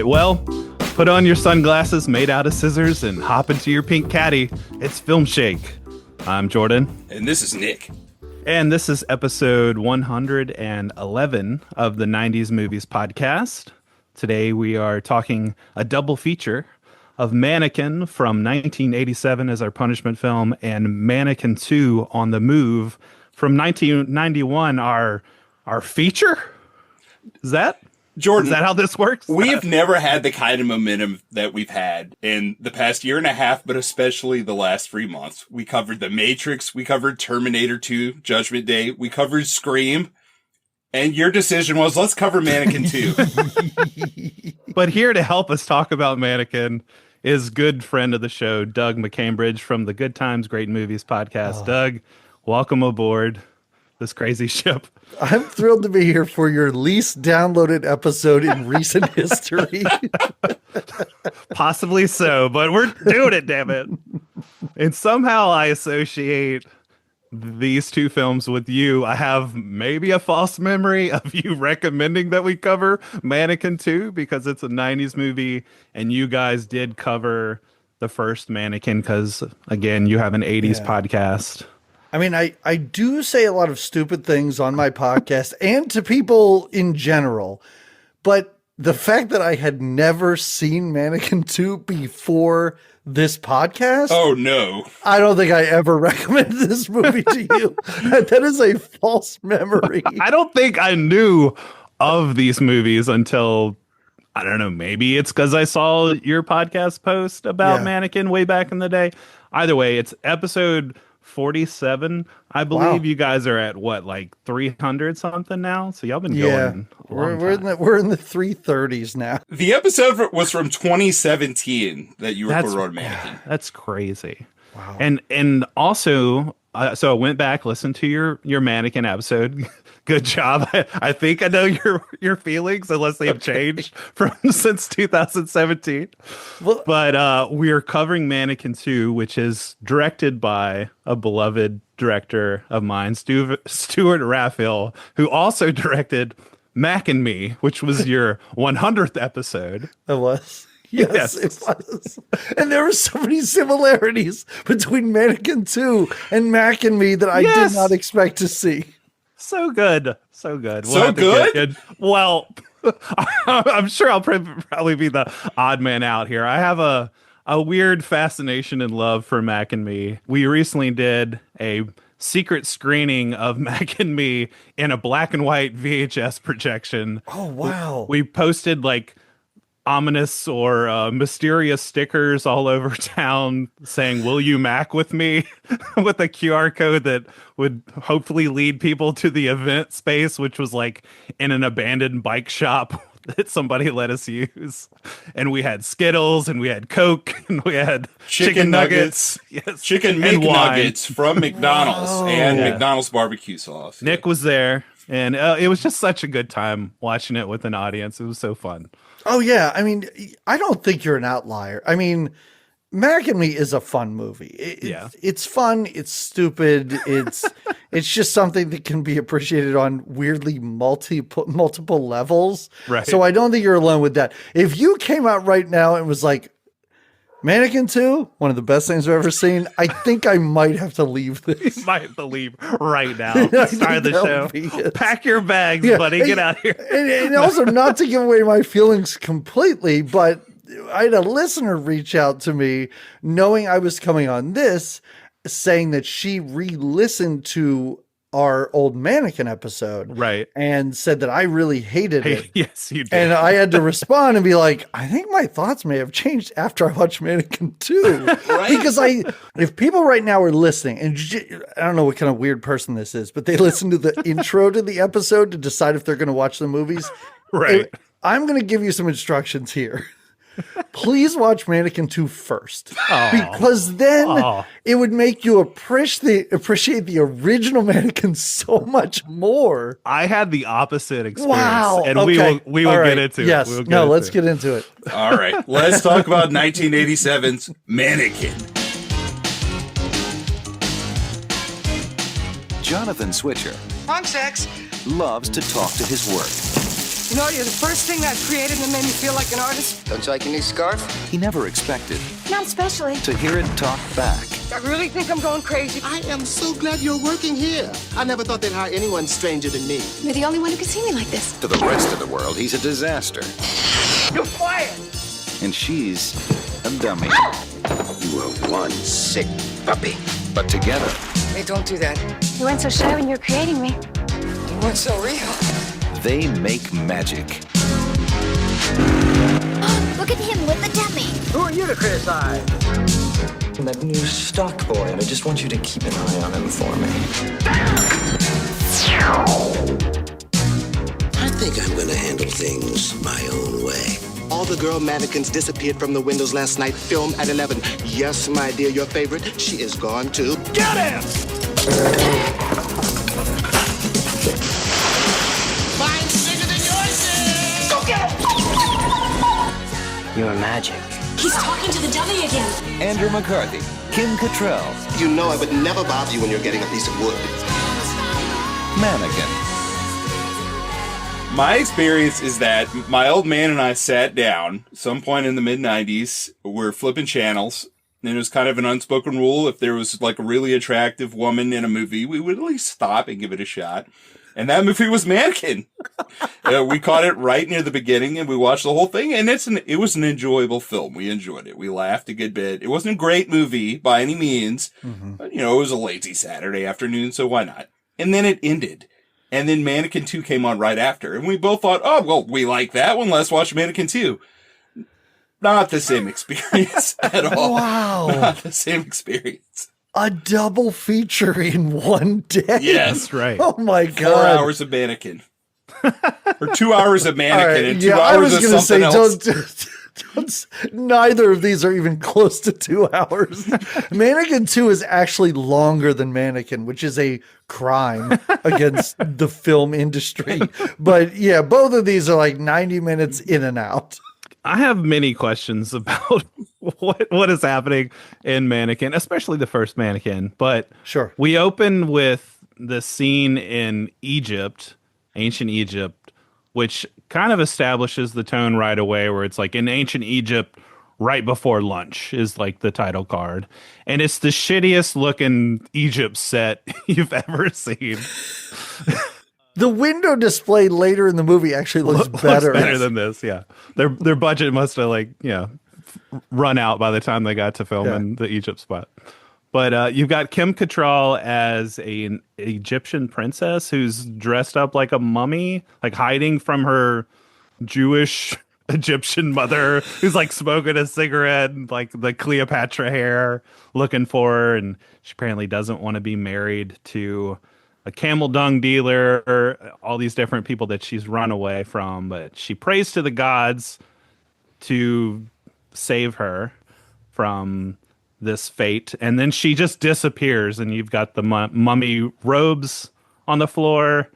right, well, put on your sunglasses made out of scissors and hop into your pink caddy. It's Film Shake. I'm Jordan. And this is Nick. And this is episode 111 of the 90s Movies Podcast. Today we are talking a double feature of Mannequin from 1987 as our punishment film and Mannequin 2 on the Move from 1991, our feature? Jordan, is that how this works? We've never had the kind of momentum that we've had in the past year and a half, but especially the last 3 months. We covered The Matrix, we covered Terminator 2, Judgment Day, we covered Scream, and your decision was, let's cover Mannequin 2. But here to help us talk about Mannequin is good friend of the show, Doug McCambridge from the Good Times, Great Movies podcast. Doug, welcome aboard this crazy ship. I'm thrilled to be here for your least downloaded episode in recent history. Possibly so, but we're doing it, damn it. And somehow I associate these two films with you. I have maybe a false memory of you recommending that we cover Mannequin 2 because it's a 90s movie and you guys did cover the first Mannequin because, again, you have an 80s podcast. I mean, I do say a lot of stupid things on my podcast and to people in general, but the fact that I had never seen Mannequin 2 before this podcast. Oh, no. I don't think I ever recommended this movie to you. That is a false memory. I don't think I knew of these movies until, I don't know, maybe it's because I saw your podcast post about Mannequin way back in the day. Either way, it's episode 47. I believe. Wow. You guys are at what, like 300 something now? So y'all been going. We're in the 330s now. The episode was from 2017 that you recorded on Mannequin. That's crazy. Wow. And also, so I went back, listened to your Mannequin episode. Good job. I think I know your feelings, unless they have changed from since 2017. Well, but we are covering Mannequin 2, which is directed by a beloved director of mine, Stuart Raphael, who also directed Mac and Me, which was your 100th episode. It was. Yes, it was. And there were so many similarities between Mannequin 2 and Mac and Me that I did not expect to see. So good. So good. So good? Well, I'm sure I'll probably be the odd man out here. I have a weird fascination and love for Mac and Me. We recently did a secret screening of Mac and Me in a black and white VHS projection. Oh, wow. We posted like ominous or mysterious stickers all over town saying, "Will you Mac with me?" with a QR code that would hopefully lead people to the event space, which was like in an abandoned bike shop that somebody let us use. And we had Skittles and we had Coke and we had chicken nuggets. Yes. Chicken McNuggets from McDonald's and McDonald's barbecue sauce. Nick was there, and it was just such a good time watching it with an audience. It was so fun. Oh, yeah. I mean, I don't think you're an outlier. I mean, Mac and Me is a fun movie. It's fun. It's stupid. It's just something that can be appreciated on weirdly multiple levels. Right. So I don't think you're alone with that. If you came out right now and was like, Mannequin 2, one of the best things I've ever seen, I think I might have to leave this. You might have to leave right now. Start the show. Pack your bags, buddy. Get out here. And also, not to give away my feelings completely, but I had a listener reach out to me knowing I was coming on this, saying that she re-listened to our old Mannequin episode, right, and said that I really hated it. Yes, you did. And I had to respond and be like, I think my thoughts may have changed after I watched Mannequin 2. Right? Because if people right now are listening, and I don't know what kind of weird person this is, but they listen to the intro to the episode to decide if they're going to watch the movies. Right. I'm going to give you some instructions here. Please watch Mannequin 2 first. Because then it would make you appreciate the original Mannequin so much more. I had the opposite experience. Wow. And okay. we will get into yes. it. Let's get into it. All right. Let's talk about 1987's Mannequin. Jonathan Switcher On sex. loves to talk to his work. You know, you're the first thing that created that made me feel like an artist. Don't you like your new scarf? He never expected Not especially. to hear it talk back. I really think I'm going crazy. I am so glad you're working here. I never thought they'd hire anyone stranger than me. You're the only one who can see me like this. To the rest of the world, he's a disaster. You're fired. And she's a dummy. You are one sick puppy. But together, Hey, don't do that. You weren't so shy when you were creating me. You weren't so real. they make magic. Look at him with the dummy. Who are you to criticize? That new stock boy, and I just want you to keep an eye on him for me. I think I'm gonna handle things my own way. All the girl mannequins disappeared from the windows last night. Film at 11. Yes, my dear, your favorite. She is gone too. Get him! Mine's bigger than yours is! Go get him! You're magic. He's talking to the dummy again. Andrew McCarthy, Kim Cattrall, You know I would never bother you when you're getting a piece of wood. Mannequin. My experience is that my old man and I sat down some point in the mid-90s. We're flipping channels. And it was kind of an unspoken rule. If there was like a really attractive woman in a movie, we would at least stop and give it a shot. And that movie was Mannequin. We caught it right near the beginning and we watched the whole thing. And it was an enjoyable film. We enjoyed it. We laughed a good bit. It wasn't a great movie by any means. Mm-hmm. But, it was a lazy Saturday afternoon, so why not? And then it ended. And then Mannequin 2 came on right after. And we both thought, oh, well, we like that one. Let's watch Mannequin 2. Not the same experience at all. Wow. Not the same experience. A double feature in one day. Yes, right. Oh my 4 God. hours of Mannequin. Or 2 hours of Mannequin All right, and 2 I hours was of gonna something else. Neither of these are even close to 2 hours. Mannequin 2 is actually longer than Mannequin, which is a crime against the film industry. But yeah, both of these are like 90 minutes in and out. I have many questions about what is happening in Mannequin, especially the first Mannequin. But Sure. we open with the scene in Egypt, ancient Egypt, which kind of establishes the tone right away, where it's like in ancient Egypt, right before lunch is like the title card. And it's the shittiest looking Egypt set you've ever seen. The window display later in the movie actually looks better. Looks better than this, yeah. Their budget must have run out by the time they got to filming the Egypt spot. But you've got Kim Cattrall as an Egyptian princess who's dressed up like a mummy, like hiding from her Jewish Egyptian mother, who's like smoking a cigarette and like the Cleopatra hair looking for her. And she apparently doesn't want to be married to a camel dung dealer, or all these different people that she's run away from. But she prays to the gods to save her from this fate, and then she just disappears, and you've got the mummy robes on the floor,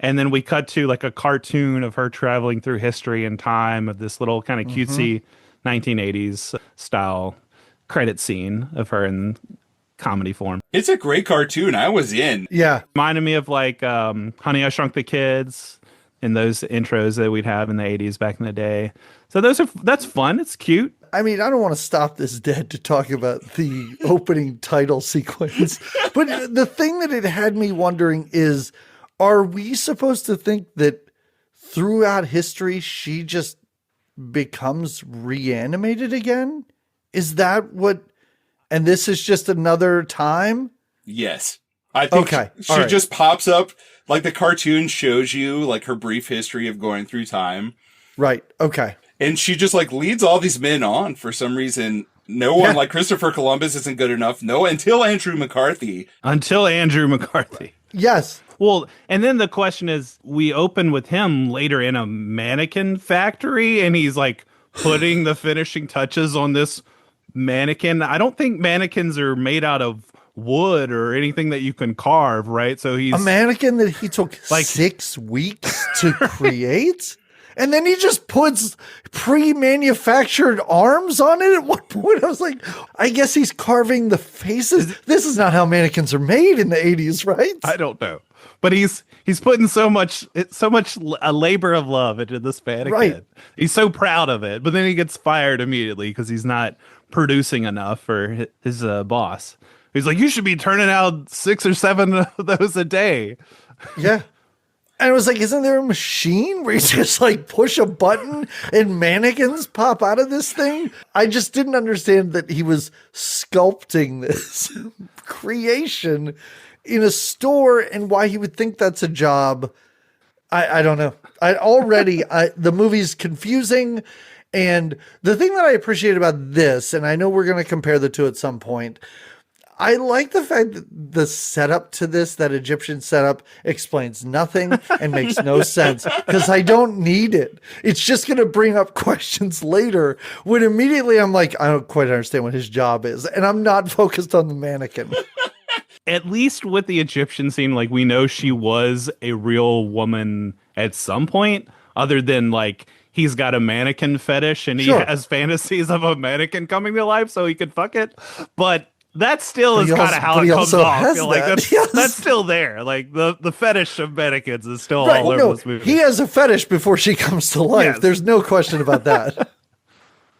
and then we cut to like a cartoon of her traveling through history and time, of this little kind of cutesy 1980s style credit scene of her in comedy form. It's a great cartoon. I was in. Yeah. Reminded me of like Honey, I Shrunk the Kids and those intros that we'd have in the 80s back in the day. So that's fun. It's cute. I mean, I don't want to stop this dead to talk about the opening title sequence, but the thing that it had me wondering is, are we supposed to think that throughout history, she just becomes reanimated again? Is that what, and this is just another time? Yes. I think she just pops up, like the cartoon shows you like her brief history of going through time. Right. Okay. And she just like leads all these men on for some reason. No one like Christopher Columbus isn't good enough. No, until Andrew McCarthy. Yes. Well, and then the question is, we open with him later in a mannequin factory, and he's like putting the finishing touches on this mannequin. I don't think mannequins are made out of wood or anything that you can carve, right? So he's a mannequin that he took like 6 weeks to create. And then he just puts pre-manufactured arms on it. At one point, I was like, I guess he's carving the faces. This is not how mannequins are made in the 80s, right? I don't know. But he's putting so much a labor of love into this mannequin. Right. He's so proud of it, but then he gets fired immediately because he's not producing enough for his boss. He's like, you should be turning out 6 or 7 of those a day. Yeah. And it was like, isn't there a machine where you just like push a button and mannequins pop out of this thing? I just didn't understand that he was sculpting this creation in a store and why he would think that's a job. I don't know. The movie's confusing. And the thing that I appreciate about this, and I know we're going to compare the two at some point, I like the fact that the setup to this, that Egyptian setup, explains nothing and makes no sense because I don't need it. It's just going to bring up questions later when immediately I'm like, I don't quite understand what his job is. And I'm not focused on the mannequin. At least with the Egyptian scene, like we know she was a real woman at some point, other than like he's got a mannequin fetish and he has fantasies of a mannequin coming to life so he could fuck it. But that still is kind of how it comes off. I feel like that's still there. Like the fetish of mannequins is still all over this movie. He has a fetish before she comes to life. Yes. There's no question about that.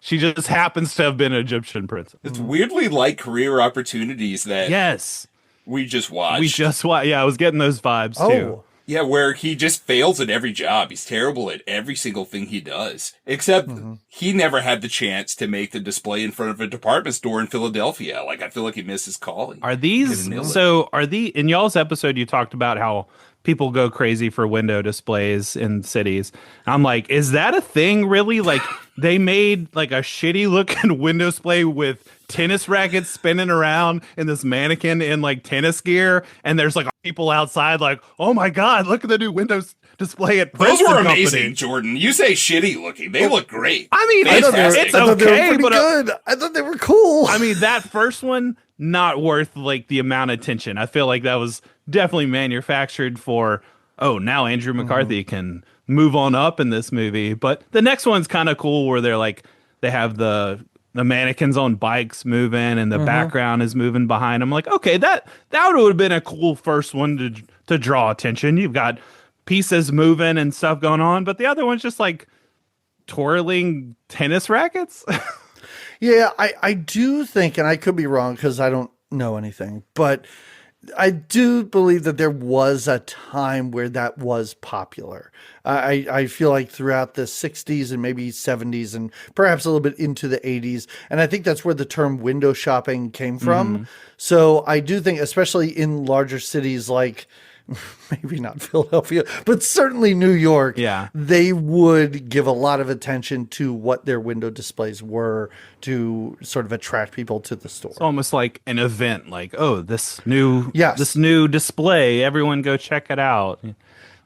She just happens to have been an Egyptian princess. It's weirdly like career opportunities that we just watched. Yeah, I was getting those vibes too. Yeah, where he just fails at every job. He's terrible at every single thing he does. Except he never had the chance to make the display in front of a department store in Philadelphia. Like, I feel like he missed his calling. In y'all's episode, you talked about how people go crazy for window displays in cities. I'm like, is that a thing really? Like, they made like a shitty looking window display with tennis rackets spinning around and this mannequin in like tennis gear, and there's like people outside like, oh my god, look at the new windows display at Those Princeton were amazing, Company. Jordan. You say shitty looking, they look great. I mean, it's I thought they were okay, pretty but good. I thought they were cool. I mean, that first one not worth like the amount of attention. I feel like that was definitely manufactured for, oh, now Andrew McCarthy can move on up in this movie. But the next one's kind of cool where they're like, they have the mannequins on bikes moving and the background is moving behind them. Like, okay, that would have been a cool first one to draw attention. You've got pieces moving and stuff going on, but the other one's just like twirling tennis rackets. Yeah, I do think, and I could be wrong because I don't know anything, but I do believe that there was a time where that was popular. I feel like throughout the 60s and maybe 70s and perhaps a little bit into the 80s. And I think that's where the term window shopping came from. So I do think, especially in larger cities like maybe not Philadelphia, but certainly New York, they would give a lot of attention to what their window displays were to sort of attract people to the store. It's almost like an event, like, oh, this new display, everyone go check it out.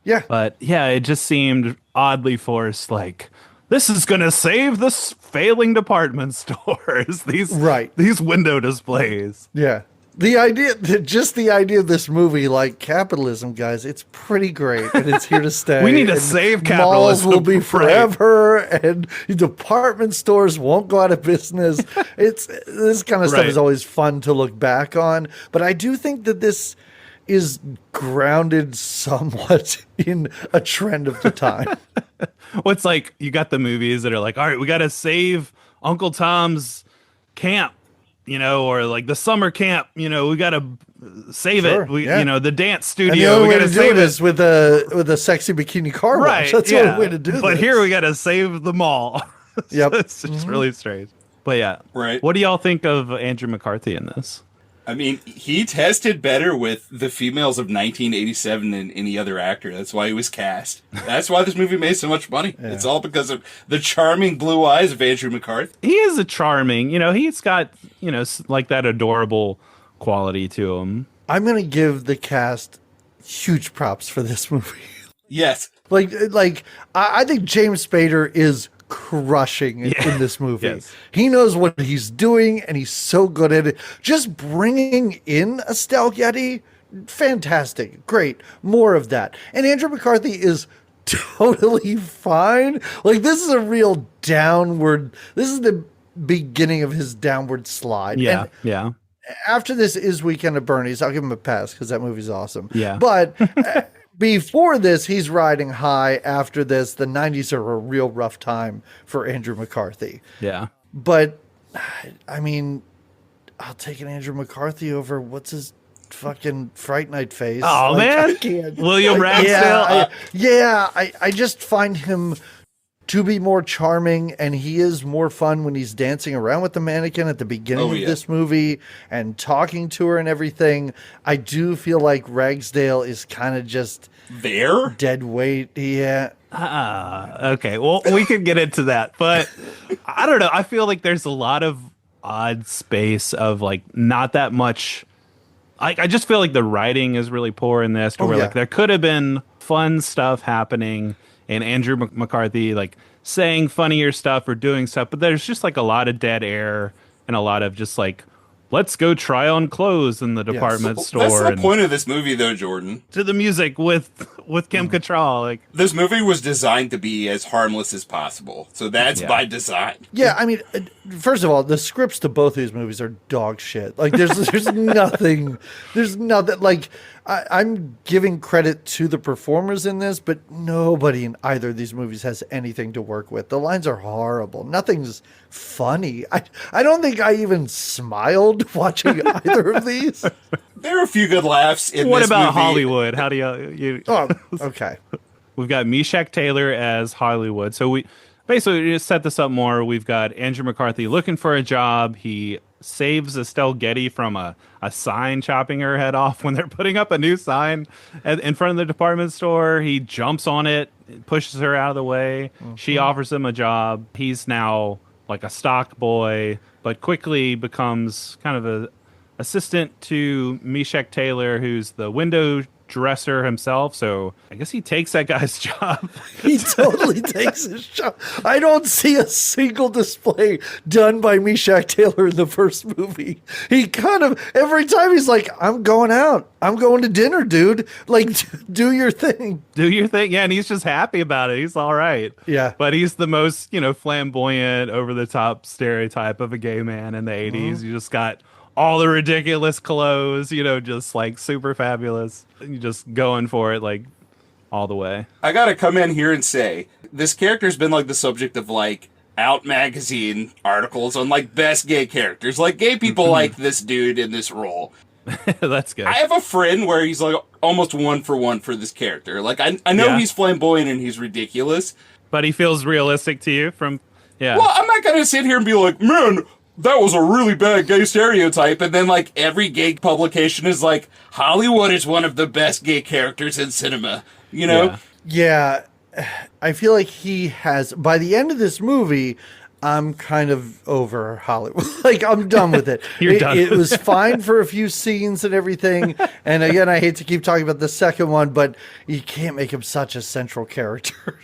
Yeah. But yeah, it just seemed oddly forced, like, this is going to save this failing department stores, these window displays. Yeah. The idea of this movie, like capitalism, guys, it's pretty great, and it's here to stay. We need to save capitalism. Malls will be forever, and department stores won't go out of business. This kind of stuff is always fun to look back on, but I do think that this is grounded somewhat in a trend of the time. Well, it's like you got the movies that are like, all right, we got to save Uncle Tom's camp. Or like the summer camp, we got to save it. The dance studio. And the only way to do it is with a sexy bikini car wash. That's the only way to do it. But here we got to save the mall. Yep. It's just really strange. But yeah. Right. What do y'all think of Andrew McCarthy in this? I mean, he tested better with the females of 1987 than any other actor. That's why he was cast. That's why this movie made so much money. Yeah. It's all because of the charming blue eyes of Andrew McCarthy. He is a charming, he's got, like that adorable quality to him. I'm going to give the cast huge props for this movie. Yes. I think James Spader is crushing in this movie. Yes. He knows what he's doing and he's so good at it. Just bringing in Estelle Getty, fantastic, great, more of that. And Andrew McCarthy is totally fine. Like, this is a real downward, this is the beginning of his downward slide. Yeah. after this is Weekend at Bernie's. I'll give him a pass because that movie's awesome. Yeah. But before this, he's riding high. After this, the 90s are a real rough time for Andrew McCarthy. Yeah. But, I mean, I'll take an Andrew McCarthy over what's his fucking Fright Night face. Oh, Like, man. I can't. William Ragsdale. I just find him to be more charming, and he is more fun when he's dancing around with the mannequin at the beginning of this movie and talking to her and everything. I do feel like Ragsdale is kind of just there, dead weight. Yeah. Okay. Well, we could get into that, but I don't know. I feel like there's a lot of odd space of like not that much. I just feel like the writing is really poor in this. Where like there could have been fun stuff happening and Andrew McCarthy like saying funnier stuff or doing stuff, but there's just like a lot of dead air and a lot of just like, let's go try on clothes in the department store. That's the point of this movie, though, Jordan. To the music with Kim Cattrall. Like, this movie was designed to be as harmless as possible, so that's by design. Yeah, I mean, first of all, the scripts to both these movies are dog shit. Like, there's nothing. Like, I'm giving credit to the performers in this, but nobody in either of these movies has anything to work with. The lines are horrible. Nothing's funny. I don't think I even smiled watching either of these. There are a few good laughs in what this about movie. Hollywood? How do you? Oh, okay. We've got Meshack Taylor as Hollywood. So we basically just set this up more. We've got Andrew McCarthy looking for a job. He saves Estelle Getty from a sign chopping her head off when they're putting up a new sign in front of the department store. He jumps on it, pushes her out of the way. She offers him a job. He's now like a stock boy, but quickly becomes kind of a assistant to Meshack Taylor, who's the window dresser himself. So I guess he takes that guy's job. He totally takes his job. I don't see a single display done by Meshack Taylor in the first movie. He kind of, every time he's like, I'm going out. I'm going to dinner, dude. Like, do your thing. Do your thing. Yeah, and he's just happy about it. He's all right. Yeah. But he's the most, flamboyant, over-the-top stereotype of a gay man in the 80s. You just got all the ridiculous clothes, just like super fabulous. And you just going for it like all the way. I gotta come in here and say, this character's been like the subject of like Out magazine articles on like best gay characters. Like gay people like this dude in this role. That's good. I have a friend where he's like almost 1-for-1 for this character. Like I know he's flamboyant and he's ridiculous. But he feels realistic to you from, Well, I'm not gonna sit here and be like, man, that was a really bad gay stereotype, and then, like, every gay publication is like, Hollywood is one of the best gay characters in cinema, Yeah. I feel like he has, by the end of this movie, I'm kind of over Hollywood. Like, I'm done with it. You're done. It was fine for a few scenes and everything. And again, I hate to keep talking about the second one, but you can't make him such a central character.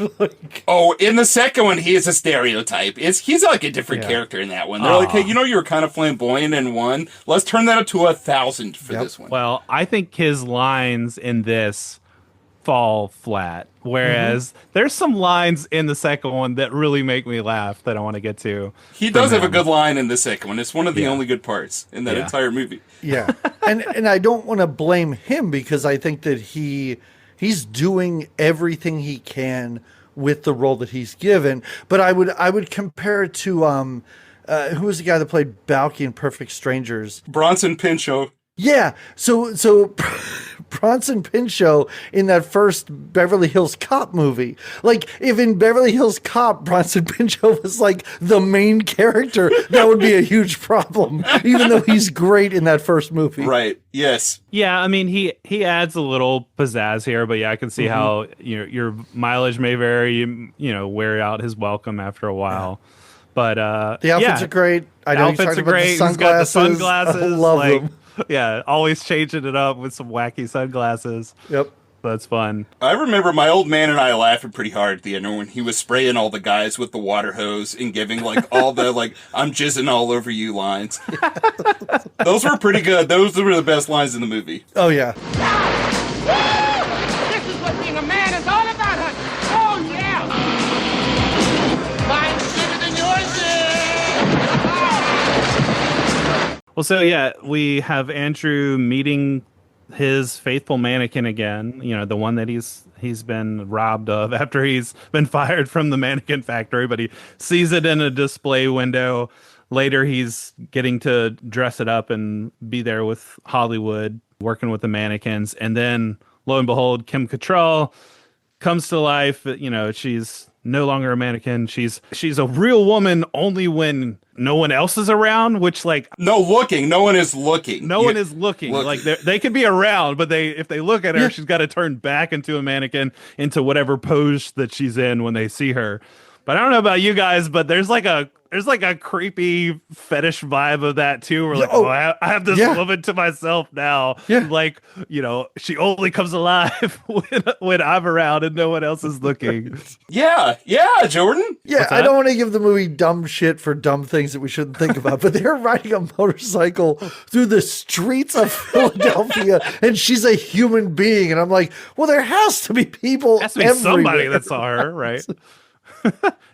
In the second one, he is a stereotype. He's like a different character in that one. They're like, hey, you were kind of flamboyant in one. Let's turn that up to 1,000 for this one. Well, I think his lines in this fall flat, whereas there's some lines in the second one that really make me laugh that I want to get to. He does have a good line in the second one. It's one of the only good parts in that entire movie. Yeah. And I don't want to blame him because I think that he's doing everything he can with the role that he's given. But I would compare it to who was the guy that played Balky in Perfect Strangers? Bronson Pinchot. Yeah, so Bronson Pinchot in that first Beverly Hills Cop movie. Like, if in Beverly Hills Cop, Bronson Pinchot was like the main character, that would be a huge problem, even though he's great in that first movie. Right, yes. Yeah, I mean, he adds a little pizzazz here, but I can see how your mileage may vary, wear out his welcome after a while. But the outfits are great. I know outfits are great. He's got the sunglasses. I love them. Yeah, always changing it up with some wacky sunglasses. Yep. That's fun. I remember my old man and I laughing pretty hard at the end when he was spraying all the guys with the water hose and giving like all the like I'm jizzing all over you lines. Those were pretty good. Those were the best lines in the movie. Oh yeah. This is what being a man is all about, honey. Oh yeah. Mine's better than yours is. Well, so yeah, we have Andrew meeting his faithful mannequin again. You know, the one that he's been robbed of after he's been fired from the mannequin factory, but he sees it in a display window. Later, he's getting to dress it up and be there with Hollywood, working with the mannequins. And then, lo and behold, Kim Cattrall comes to life. You know, she's no longer a mannequin. She's a real woman only when no one else is around, which like no one is looking. No one is looking. Like they could be around, but if they look at her, she's got to turn back into a mannequin, into whatever pose that she's in when they see her. But I don't know about you guys, but there's like a creepy fetish vibe of that too. We're like, I have this woman to myself now. Yeah. Like, you know, she only comes alive when I'm around and no one else is looking. Yeah, Jordan. Yeah, I don't want to give the movie dumb shit for dumb things that we shouldn't think about, but they're riding a motorcycle through the streets of Philadelphia, and she's a human being, and I'm like, well, there has to be people. Has to be somebody that saw her, right?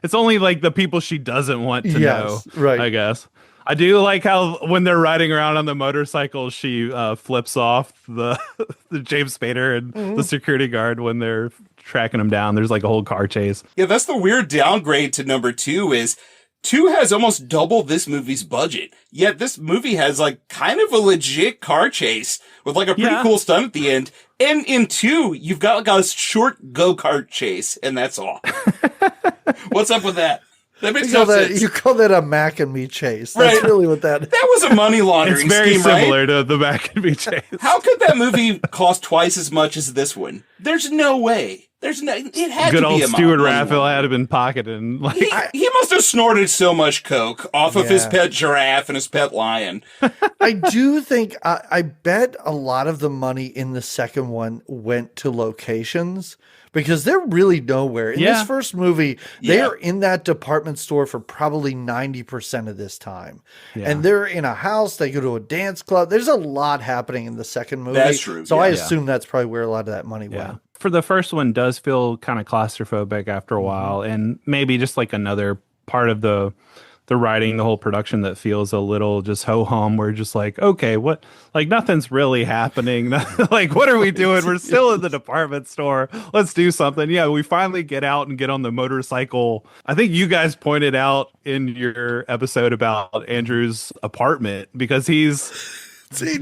It's only like the people she doesn't want to know, right? I guess. I do like how when they're riding around on the motorcycle, she flips off the James Spader and the security guard when they're tracking him down. There's like a whole car chase. Yeah, that's the weird downgrade to number 2 is 2 has almost double this movie's budget. Yet this movie has like kind of a legit car chase with like a pretty cool stunt at the end. And in 2, you've got like a short go-kart chase, and that's all. What's up with that? That makes no sense. You call that a Mac and Me chase. That's really what that is. That was a money laundering It's very scheme, similar right? to the Mac and Me chase. How could that movie cost twice as much as this one? There's no way. It had Good to be old a Stuart money Raphael laundering. had been pocketing. Like, He must have snorted so much coke off of his pet giraffe and his pet lion. I do think, I bet a lot of the money in the second one went to locations because they're really nowhere. In this first movie, they are in that department store for probably 90% of this time. Yeah. And they're in a house, they go to a dance club. There's a lot happening in the second movie. That's true. So I assume that's probably where a lot of that money went. For the first one does feel kind of claustrophobic after a while, and maybe just like another part of the writing, the whole production that feels a little just ho-hum. We're just like, okay, what, like nothing's really happening. Like, what are we doing? We're still in the department store. Let's do something. Yeah, we finally get out and get on the motorcycle. I think you guys pointed out in your episode about Andrew's apartment because he's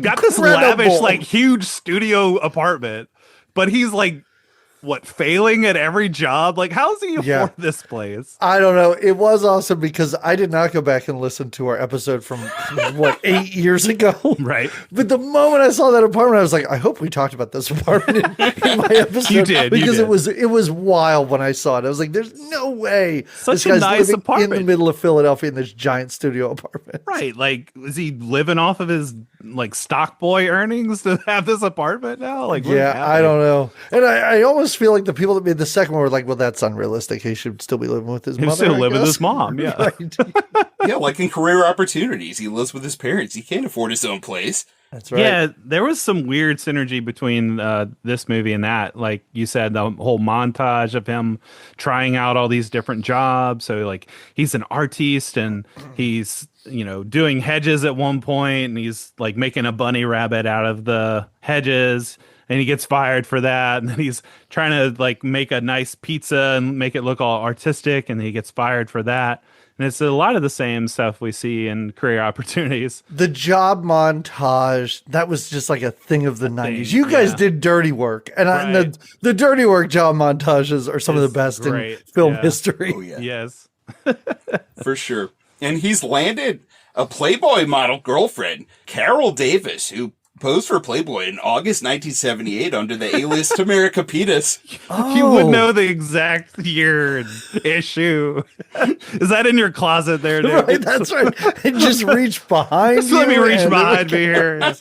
got this lavish, like huge studio apartment, but he's like, what, failing at every job? Like, how's he afford this place? I don't know. It was awesome because I did not go back and listen to our episode from 8 years ago. Right. But the moment I saw that apartment, I was like, I hope we talked about this apartment in my episode. You did. Because it was wild when I saw it. I was like, there's no way such this a guy's nice living apartment in the middle of Philadelphia in this giant studio apartment. Right. Like, is he living off of his like stock boy earnings to have this apartment now? Like, I don't know. And I almost feel like the people that made the second one were like, well, that's unrealistic. He should still be living with his mother. He still live with his mom. Yeah. Right. Yeah, like in Career Opportunities, he lives with his parents. He can't afford his own place. That's right. Yeah, there was some weird synergy between this movie and that. Like you said, the whole montage of him trying out all these different jobs. So like he's an artiste and he's, you know, doing hedges at one point and he's like making a bunny rabbit out of the hedges and he gets fired for that. And then he's trying to like make a nice pizza and make it look all artistic and he gets fired for that. And it's a lot of the same stuff we see in Career Opportunities. The job montage, that was just like a thing of the 90s. You guys did dirty work. And the dirty work job montages are some of the best in film history. Oh, yeah. Yes. For sure. And he's landed a Playboy model girlfriend, Carol Davis, who posed for Playboy in August 1978 under the A-list Tamara Capitas. You would know the exact year and issue. Is that in your closet there, dude? Right, that's right. And just reach behind Just let me reach behind me here.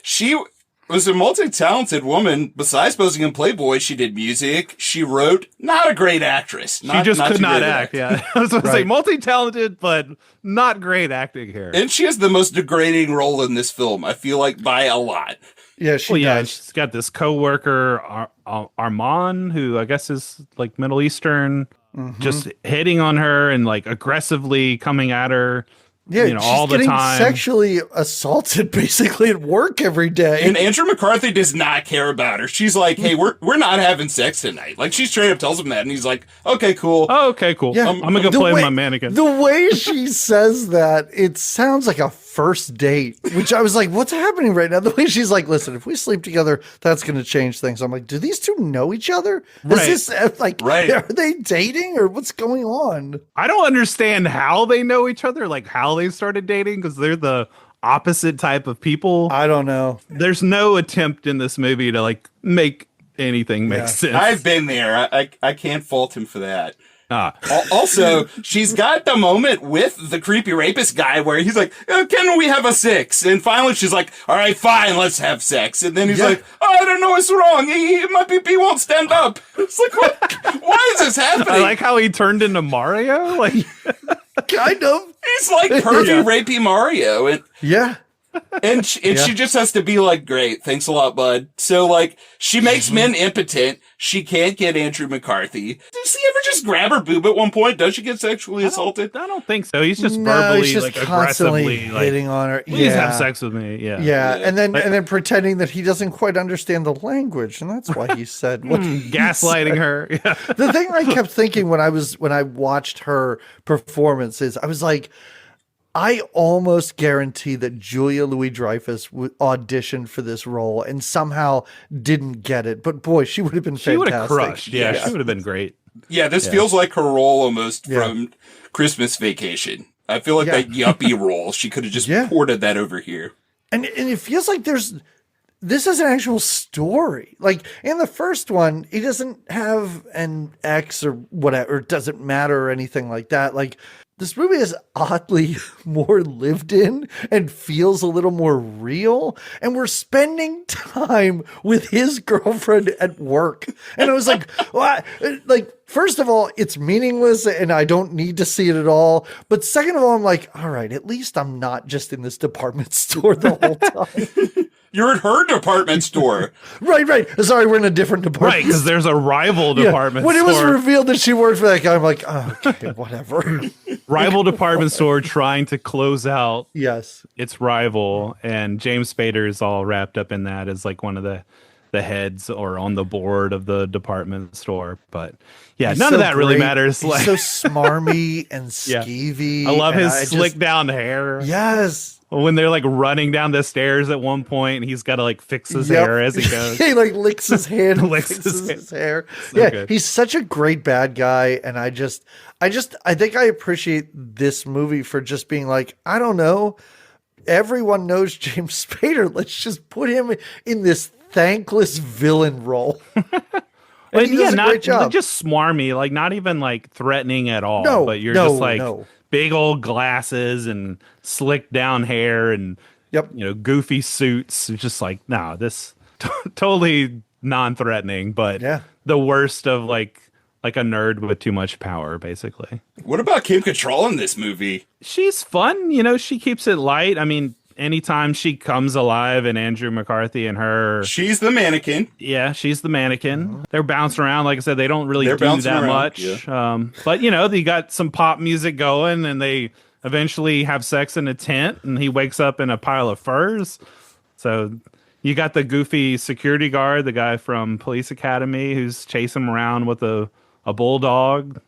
She was a multi-talented woman. Besides posing in Playboy, she did music. She wrote. Not a great actress. She just could not act. Yeah, I was going to say multi-talented, but not great acting here. And she has the most degrading role in this film. I feel like by a lot. Yeah, she does. She's got this coworker Armand, who I guess is like Middle Eastern, just hitting on her and like aggressively coming at her. Yeah, you know, she's all the getting time. sexually assaulted basically at work every day. And Andrew McCarthy does not care about her. She's like, hey, we're not having sex tonight. Like, she straight up tells him that, and he's like, okay, cool. Oh, okay, cool. Yeah. I'm gonna go play with my mannequin. The way she says that, it sounds like a first date, which I was like, what's happening right now? The way she's like, listen, if we sleep together, that's going to change things. I'm like, do these two know each other? Right. Is this like, Right. are they dating or what's going on? I don't understand how they know each other, like how they started dating, because they're the opposite type of people. I don't know. There's no attempt in this movie to like make anything make sense. I've been there. I can't fault him for that. Ah. Also, she's got the moment with the creepy rapist guy where he's like, can we have a 6? And finally she's like, all right, fine, let's have sex. And then he's like, oh, I don't know what's wrong. My PP won't stand up. It's like, what? Why is this happening? I like how he turned into Mario. Like, Kind of. He's like pervy, rapey Mario. And Yeah. And she just has to be like, great, thanks a lot, bud. So, like, she makes men impotent. She can't get Andrew McCarthy. Does he ever just grab her boob at one point? Does she get sexually assaulted? I don't think so. He's just No, verbally, he's just like, constantly aggressively, hitting like, on her. please have sex with me. Yeah. Yeah, and then pretending that he doesn't quite understand the language, and that's why he said what he Gaslighting said. her. Yeah. The thing I kept thinking when I watched her performance is I was like, I almost guarantee that Julia Louis-Dreyfus auditioned for this role and somehow didn't get it. But boy, she would have been She would have fantastic. crushed. Yeah, she would have been great. Yeah, this feels like her role almost from Christmas Vacation. I feel like that yuppie role, she could have just ported that over here. And it feels like this is an actual story. Like in the first one, he doesn't have an ex or whatever. It doesn't matter or anything like that. Like this movie is oddly more lived in and feels a little more real. And we're spending time with his girlfriend at work. And I was like, what? Like, first of all, it's meaningless and I don't need to see it at all. But second of all, I'm like, all right, at least I'm not just in this department store the whole time. You're at her department store. Right. Sorry, we're in a different department. Right, because there's a rival department when store. When it was revealed that she worked for that guy, I'm like, oh, okay, whatever. Rival department store trying to close out its rival, and James Spader is all wrapped up in that as like one of the heads or on the board of the department store. But yeah, He's none so of that really great. matters. He's so smarmy and skeevy. I love his and slick down hair. Yes. When they're like running down the stairs at one point, and he's got to like fix his hair as he goes. He like licks his hand, and Licks fixes his his hair. So yeah, good. he's such a great bad guy, and I think I appreciate this movie for just being like, I don't know, everyone knows James Spader. Let's just put him in this thankless villain role. But he does a great job. No, but you're no, just like no. big old glasses and slick down hair and goofy suits. It's just like, nah, this totally non-threatening, but the worst of like a nerd with too much power, basically. What about Kim Cattrall in this movie? She's fun, she keeps it light. I mean, anytime she comes alive and Andrew McCarthy and her, she's the mannequin. Yeah, she's the mannequin. They're bouncing around. Like I said, they don't really They're do bouncing that around, much. yeah. But they got some pop music going, and they eventually have sex in a tent, and he wakes up in a pile of furs. So you got the goofy security guard, the guy from Police Academy, who's chasing him around with a bulldog.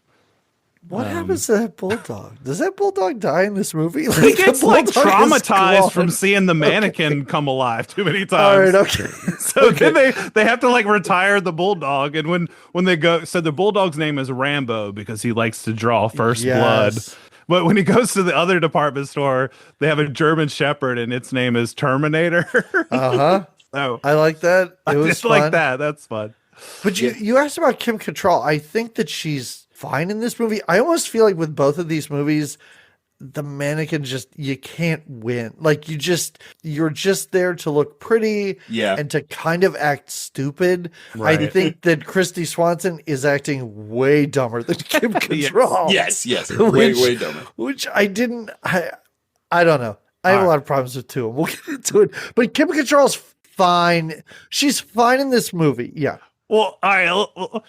What happens to that bulldog? Does that bulldog die in this movie? He gets the like bulldog is traumatized gone. from seeing the mannequin come alive too many times. All right, okay. So then they have to like retire the bulldog, and when they go, so the bulldog's name is Rambo because he likes to draw first blood. But when he goes to the other department store, they have a German Shepherd, and its name is Terminator. So I like that. It was just fun. like that. That's fun. But you asked about Kim Cattrall. I think that she's fine in this movie. I almost feel like with both of these movies, the mannequin you can't win. Like you're just there to look pretty and to kind of act stupid. Right. I think that Christy Swanson is acting way dumber than Kim Cattrall. Yes. Way dumber. Which I don't know. I have a lot of problems with two. We'll get into it. But Kim Cattrall's fine. She's fine in this movie. Yeah. Well, all right.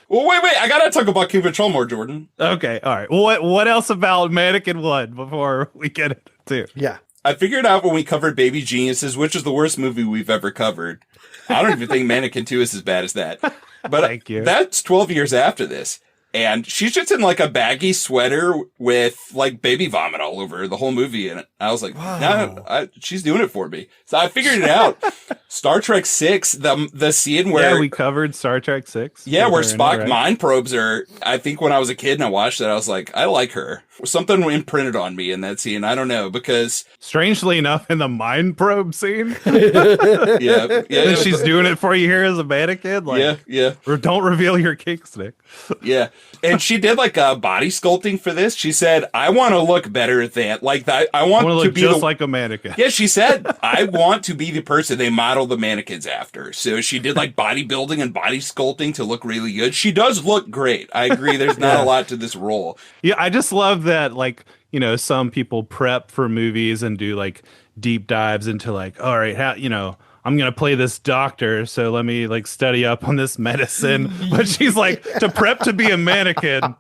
Well, wait. I gotta talk about Kim Cattrall more, Jordan. Okay, all right. What else about Mannequin 1 before we get it? too. Yeah. I figured out when we covered Baby Geniuses, which is the worst movie we've ever covered. I don't even think Mannequin 2 is as bad as that. But Thank you. That's 12 years after this. And she's just in like a baggy sweater with like baby vomit all over the whole movie. And I was like, no, she's doing it for me. So I figured it out. Star Trek 6, the scene where... Yeah, we covered Star Trek 6. Yeah, where Spock mind probes her. I think when I was a kid and I watched that, I was like, I like her. Something imprinted on me in that scene. I don't know, because... Strangely enough, in the mind probe scene, yeah, she's doing it for you here as a mannequin. Like, yeah. Or don't reveal your kink stick. Yeah. And she did like body sculpting for this. She said, I want to look better than, like that. I want to look be just like a mannequin. Yeah, she said, I want to be the person they model the mannequins after. So she did like bodybuilding and body sculpting to look really good. She does look great. I agree. There's not a lot to this role. Yeah, I just love that, like, you know, some people prep for movies and do like deep dives into like, all right, how, you know, I'm going to play this doctor, so let me like study up on this medicine. But she's like, to prep to be a mannequin,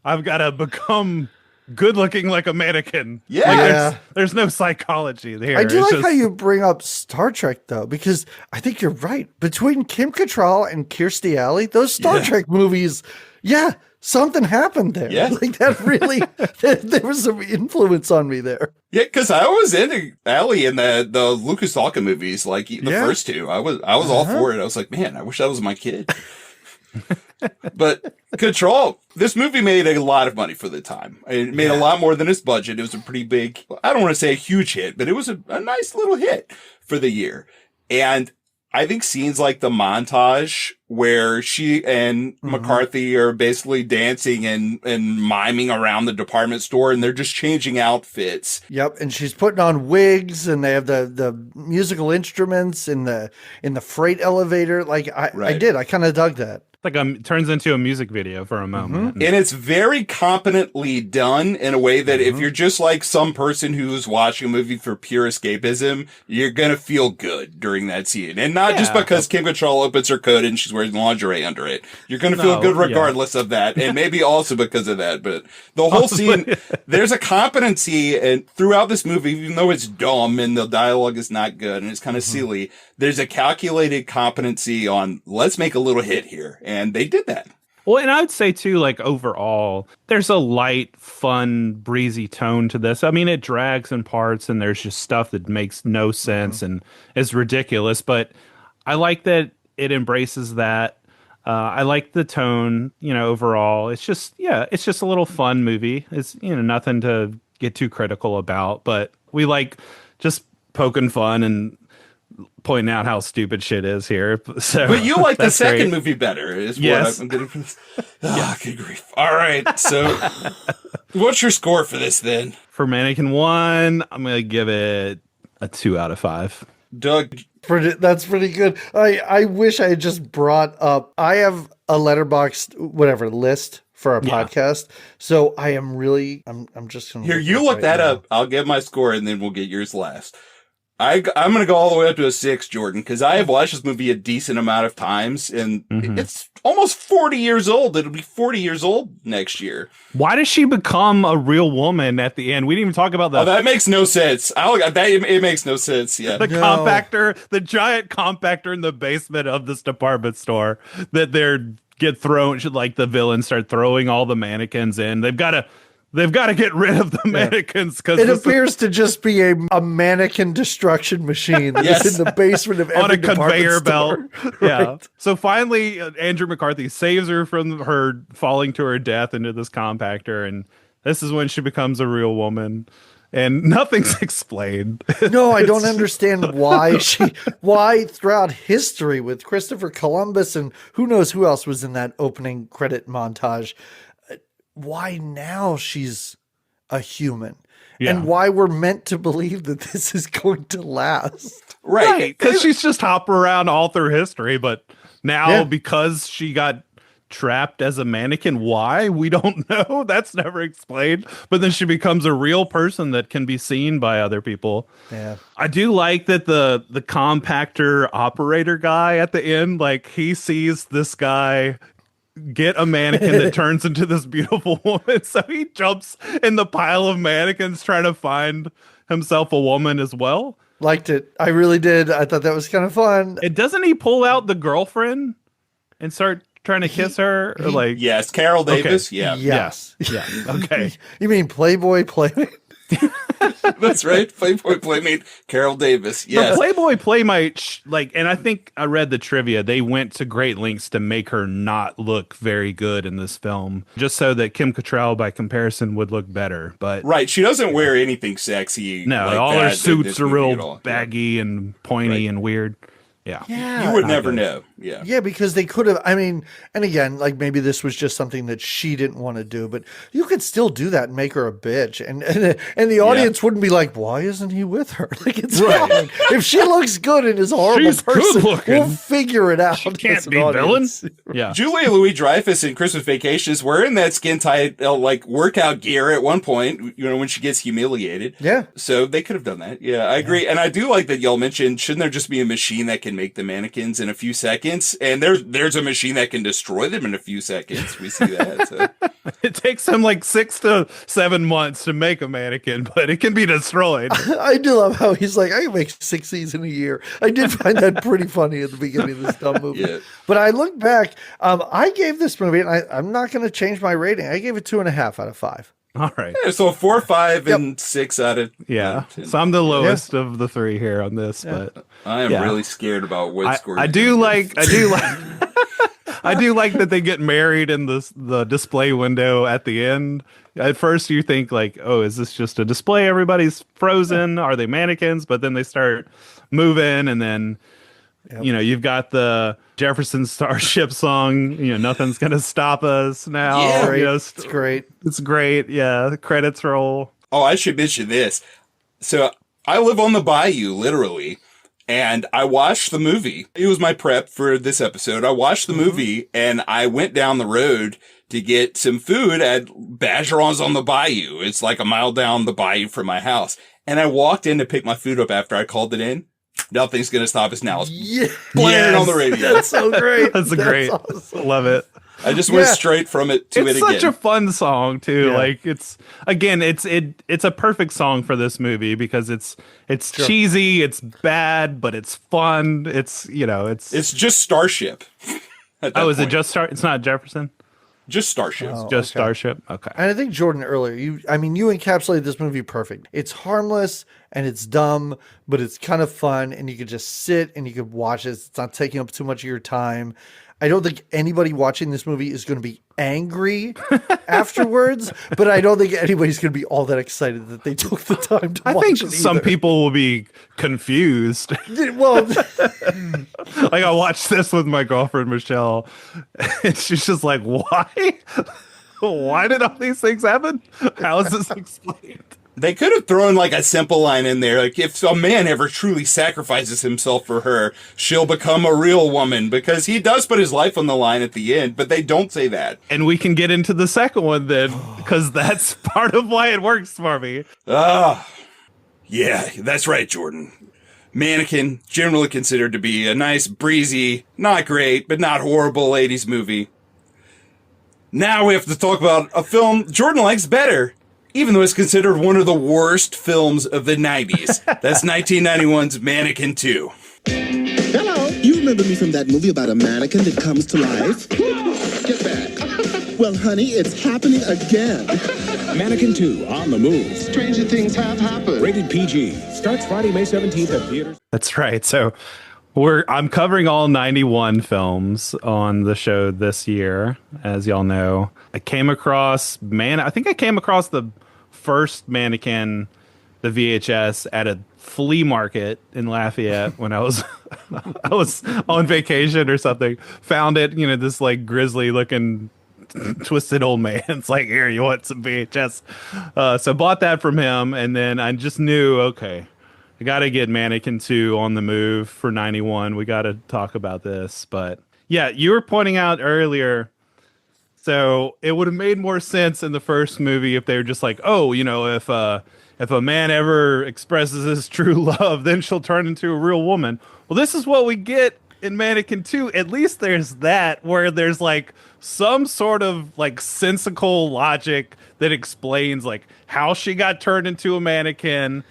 I've got to become good looking like a mannequin. Yeah. Like, there's no psychology there. I do It's like just- how you bring up Star Trek, though, because I think you're right. Between Kim Cattrall and Kirstie Alley, those Star Trek movies, something happened there. Yeah. Like that really, there was some influence on me there. Yeah, because I was into Allie in the Lucas Talkin movies, like the first two. I was all for it. I was like, man, I wish that was my kid. But Control, this movie made a lot of money for the time. It made a lot more than its budget. It was a pretty big, I don't want to say a huge hit, but it was a nice little hit for the year. And I think scenes like the montage where she and McCarthy are basically dancing and miming around the department store and they're just changing outfits. Yep, and she's putting on wigs and they have the musical instruments in the freight elevator. Like I kind of dug that. like turns into a music video for a moment. And it's very competently done in a way that if you're just like some person who's watching a movie for pure escapism, you're going to feel good during that scene. And not just because Kim Cattrall opens her coat and she's wearing lingerie under it. You're going to feel good regardless of that. And maybe also because of that. But the whole scene, there's a competency and throughout this movie, even though it's dumb and the dialogue is not good and it's kind of silly, there's a calculated competency on let's make a little hit here. And they did that. Well, and I would say too, like overall, there's a light, fun, breezy tone to this. I mean, it drags in parts and there's just stuff that makes no sense and is ridiculous. But I like that it embraces that. I like the tone, overall. It's just a little fun movie. It's, nothing to get too critical about, but we like just poking fun and pointing out how stupid shit is here. So, but you like the second great. movie better, is Yes. what I'm getting from this. Oh, good grief. All right. So, what's your score for this then? For Mannequin 1, I'm going to give it a 2 out of 5. Doug? That's pretty good. I wish I had just brought up. I have a letterboxd list for our podcast. So I am really. I'm just gonna Here, you look that up. I'll get my score and then we'll get yours last. I'm going to go all the way up to a 6, Jordan, because I have watched this movie a decent amount of times, and it's almost 40 years old. It'll be 40 years old next year. Why does she become a real woman at the end? We didn't even talk about that. Oh, that makes no sense. It makes no sense. Yeah, the compactor, the giant compactor in the basement of this department store that get thrown, like the villains start throwing all the mannequins in. They've got to get rid of the mannequins because it appears to just be a mannequin destruction machine that's in the basement of every on a conveyor belt. Right. Yeah. So finally, Andrew McCarthy saves her from her falling to her death into this compactor, and this is when she becomes a real woman. And nothing's explained. No, I don't understand why throughout history with Christopher Columbus and who knows who else was in that opening credit montage. Why now she's a human and why we're meant to believe that this is going to last. Right. Because she's just hopping around all through history. But now because she got trapped as a mannequin, why? We don't know. That's never explained. But then she becomes a real person that can be seen by other people. Yeah. I do like that the compactor operator guy at the end, like he sees this guy get a mannequin that turns into this beautiful woman, so he jumps in the pile of mannequins trying to find himself a woman as well. Liked it. I really did. I thought that was kind of fun. It doesn't he pull out the girlfriend and start trying to kiss her? Or like, Yes, Carol Davis. Okay. Yeah. Yes. yeah, okay. You mean Playboy Playmate? That's right. Playboy Playmate Carol Davis. The Yes. Playboy Playmate, and I think I read the trivia. They went to great lengths to make her not look very good in this film, just so that Kim Cattrall, by comparison, would look better. But Right. She doesn't wear anything sexy. no, like all that her in suits this are movie at real all. baggy and pointy and weird. Yeah. Yeah. You would never know. Yeah. Yeah, because they could have. I mean, and again, like maybe this was just something that she didn't want to do, but you could still do that and make her a bitch, and the audience wouldn't be like, "Why isn't he with her?" Like it's fine. If she looks good and is a horrible She's person, good-looking. we'll figure it out. She can't as an be villain. audience. Yeah. Julia Louis-Dreyfus in Christmas Vacation is wearing that skin-tight, like, workout gear at one point, you know, when she gets humiliated. Yeah. So they could have done that. Yeah, I agree. And I do like that y'all mentioned, shouldn't there just be a machine that can make the mannequins in a few seconds? And there's a machine that can destroy them in a few seconds. We see that. So. It takes them like 6 to 7 months to make a mannequin, but it can be destroyed. I do love how he's like, I can make 6 these in a year. I did find that pretty funny at the beginning of this dumb movie. Yeah. But I look back, I gave this movie, and I'm not going to change my rating. I gave it 2.5 out of 5. All right. Yeah, so 4, 5, and 6 out of Yeah. 10. So I'm the lowest of the three here on this, but I am yeah. really scared about what score. I do like I do like that they get married in the display window at the end. At first you think like, oh, is this just a display? Everybody's frozen. Are they mannequins? But then they start moving, and then you know, you've got the Jefferson Starship song, you know, nothing's gonna stop us now. Yeah, You know, It's great. it's great. Yeah. The credits roll. Oh, I should mention this. So I live on the bayou, literally, and I watched the movie. It was my prep for this episode. I watched the movie, and I went down the road to get some food at Bageron's on the bayou. It's like a mile down the bayou from my house. And I walked in to pick my food up after I called it in. Nothing's going to stop us now. It's blaring on the radio. That's so great. That's great. Awesome. Love it. I just went straight from it to It's it such again. a fun song too. Yeah. Like it's a perfect song for this movie because it's cheesy, it's bad, but it's fun. It's It's just Starship. at that is it point. just It's not Jefferson? Just Starship. Just Starship. Okay. And I think Jordan earlier, you encapsulated this movie perfect. It's harmless and it's dumb, but it's kind of fun, and you could just sit and you could watch it. It's not taking up too much of your time. I don't think anybody watching this movie is going to be angry afterwards, but I don't think anybody's going to be all that excited that they took the time to I watch think it some either. people will be confused. Well, Like I watched this with my girlfriend Michelle, and she's just like, "Why? Why did all these things happen? How is this explained?" They could have thrown like a simple line in there, like if a man ever truly sacrifices himself for her, she'll become a real woman, because he does put his life on the line at the end, but they don't say that. And we can get into the second one then, because that's part of why it works for me. Yeah, that's right, Jordan. Mannequin, generally considered to be a nice, breezy, not great, but not horrible ladies movie. Now we have to talk about a film Jordan likes better, even though it's considered one of the worst films of the 90s. That's 1991's Mannequin 2. Hello. You remember me from that movie about a mannequin that comes to life? Get back. Well, honey, it's happening again. Mannequin 2 on the move. Stranger things have happened. Rated PG. Starts Friday, May 17th at theaters. That's right. So I'm covering all 91 films on the show this year, as y'all know. I came across the first Mannequin, the VHS, at a flea market in Lafayette when I was on vacation or something. Found it, this like grizzly looking twisted old man. It's like, here, you want some VHS? So bought that from him, and then I just knew, okay, I got to get Mannequin 2 on the move for 91. We got to talk about this. But yeah, you were pointing out earlier, so it would have made more sense in the first movie if they were just like, oh, if a man ever expresses his true love, then she'll turn into a real woman. Well, this is what we get in Mannequin 2. At least there's that, where there's like some sort of like sensical logic that explains like how she got turned into a mannequin.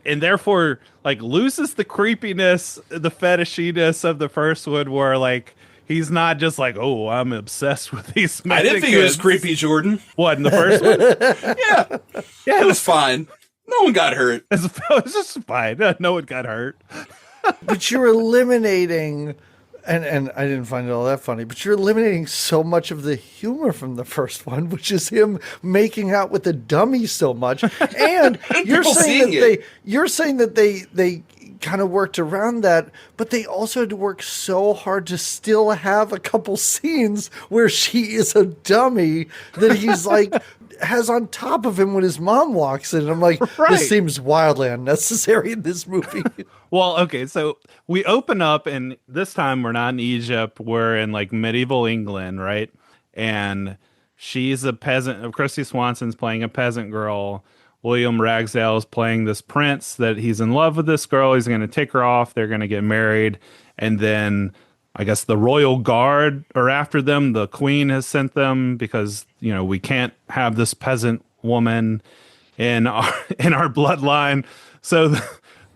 and therefore like loses the creepiness, the fetishiness of the first one, where like he's not just like, oh, I'm obsessed with these I didn't think it was mannequins. creepy, Jordan. What, in the first one? Yeah, it was fine. No one got hurt. It's just fine. No one got hurt. But you're eliminating, and I didn't find it all that funny, but you're eliminating so much of the humor from the first one, which is him making out with the dummy so much. And you're saying that they kind of worked around that, but they also had to work so hard to still have a couple scenes where she is a dummy that he's like has on top of him when his mom walks in. And I'm like, this seems wildly unnecessary in this movie. Well, okay, so we open up, and this time we're not in Egypt. We're in like medieval England, right? And she's a peasant. Christy Swanson's playing a peasant girl. William Ragsdale's playing this prince that he's in love with this girl. He's going to take her off. They're going to get married. And then I guess the royal guard are after them. The queen has sent them because, you know, we can't have this peasant woman in our bloodline. So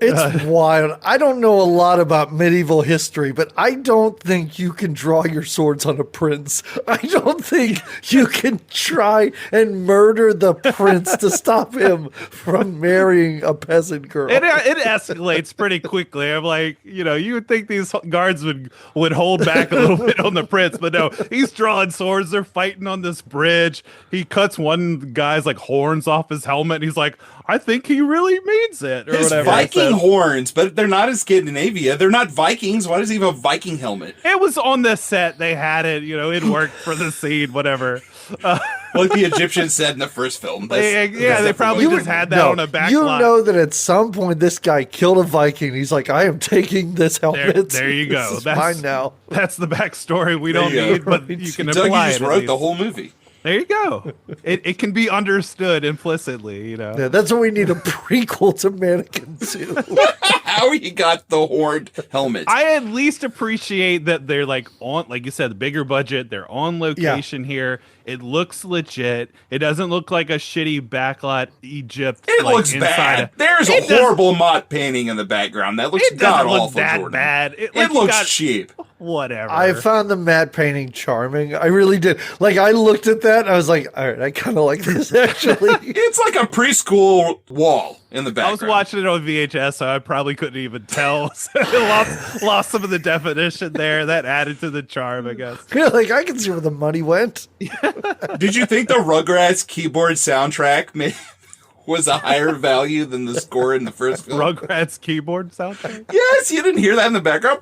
it's wild. I don't know a lot about medieval history, but I don't think you can draw your swords on a prince. I don't think you can try and murder the prince to stop him from marrying a peasant girl. It escalates pretty quickly. I'm like, you know, you would think these guards would hold back a little bit on the prince, but no, he's drawing swords. They're fighting on this bridge. He cuts one guy's like horns off his helmet, and he's like, I think he really means it, or his whatever. Viking horns, but they're not in Scandinavia. They're not Vikings. Why does he have a Viking helmet? It was on the set. They had it. You know, it worked for the scene, whatever. Like the Egyptians said in the first film. They probably just had that on a back You line. know that at some point this guy killed a Viking. He's like, I am taking this helmet. There you go. This is mine now. That's the backstory we don't need, but you can Doug, apply you just it. wrote the whole movie. There you go. It can be understood implicitly, you know. Yeah, that's what we need, a prequel to Mannequin 2. How he got the horned helmet. I at least appreciate that they're like on, like you said, the bigger budget. They're on location here. It looks legit. It doesn't look like a shitty backlot Egypt. It like, looks bad. There's a horrible matte painting in the background. That looks god awful. That Jordan. bad. It looks cheap. Whatever. I found the matte painting charming. I really did. Like, I looked at that and I was like, all right, I kind of like this actually. It's like a preschool wall in the background. I was watching it on VHS, so I probably couldn't even tell. So I lost some of the definition there. That added to the charm, I guess. Yeah, like, I can see where the money went. Did you think the Rugrats keyboard soundtrack was a higher value than the score in the first film? Rugrats keyboard soundtrack? Yes, you didn't hear that in the background.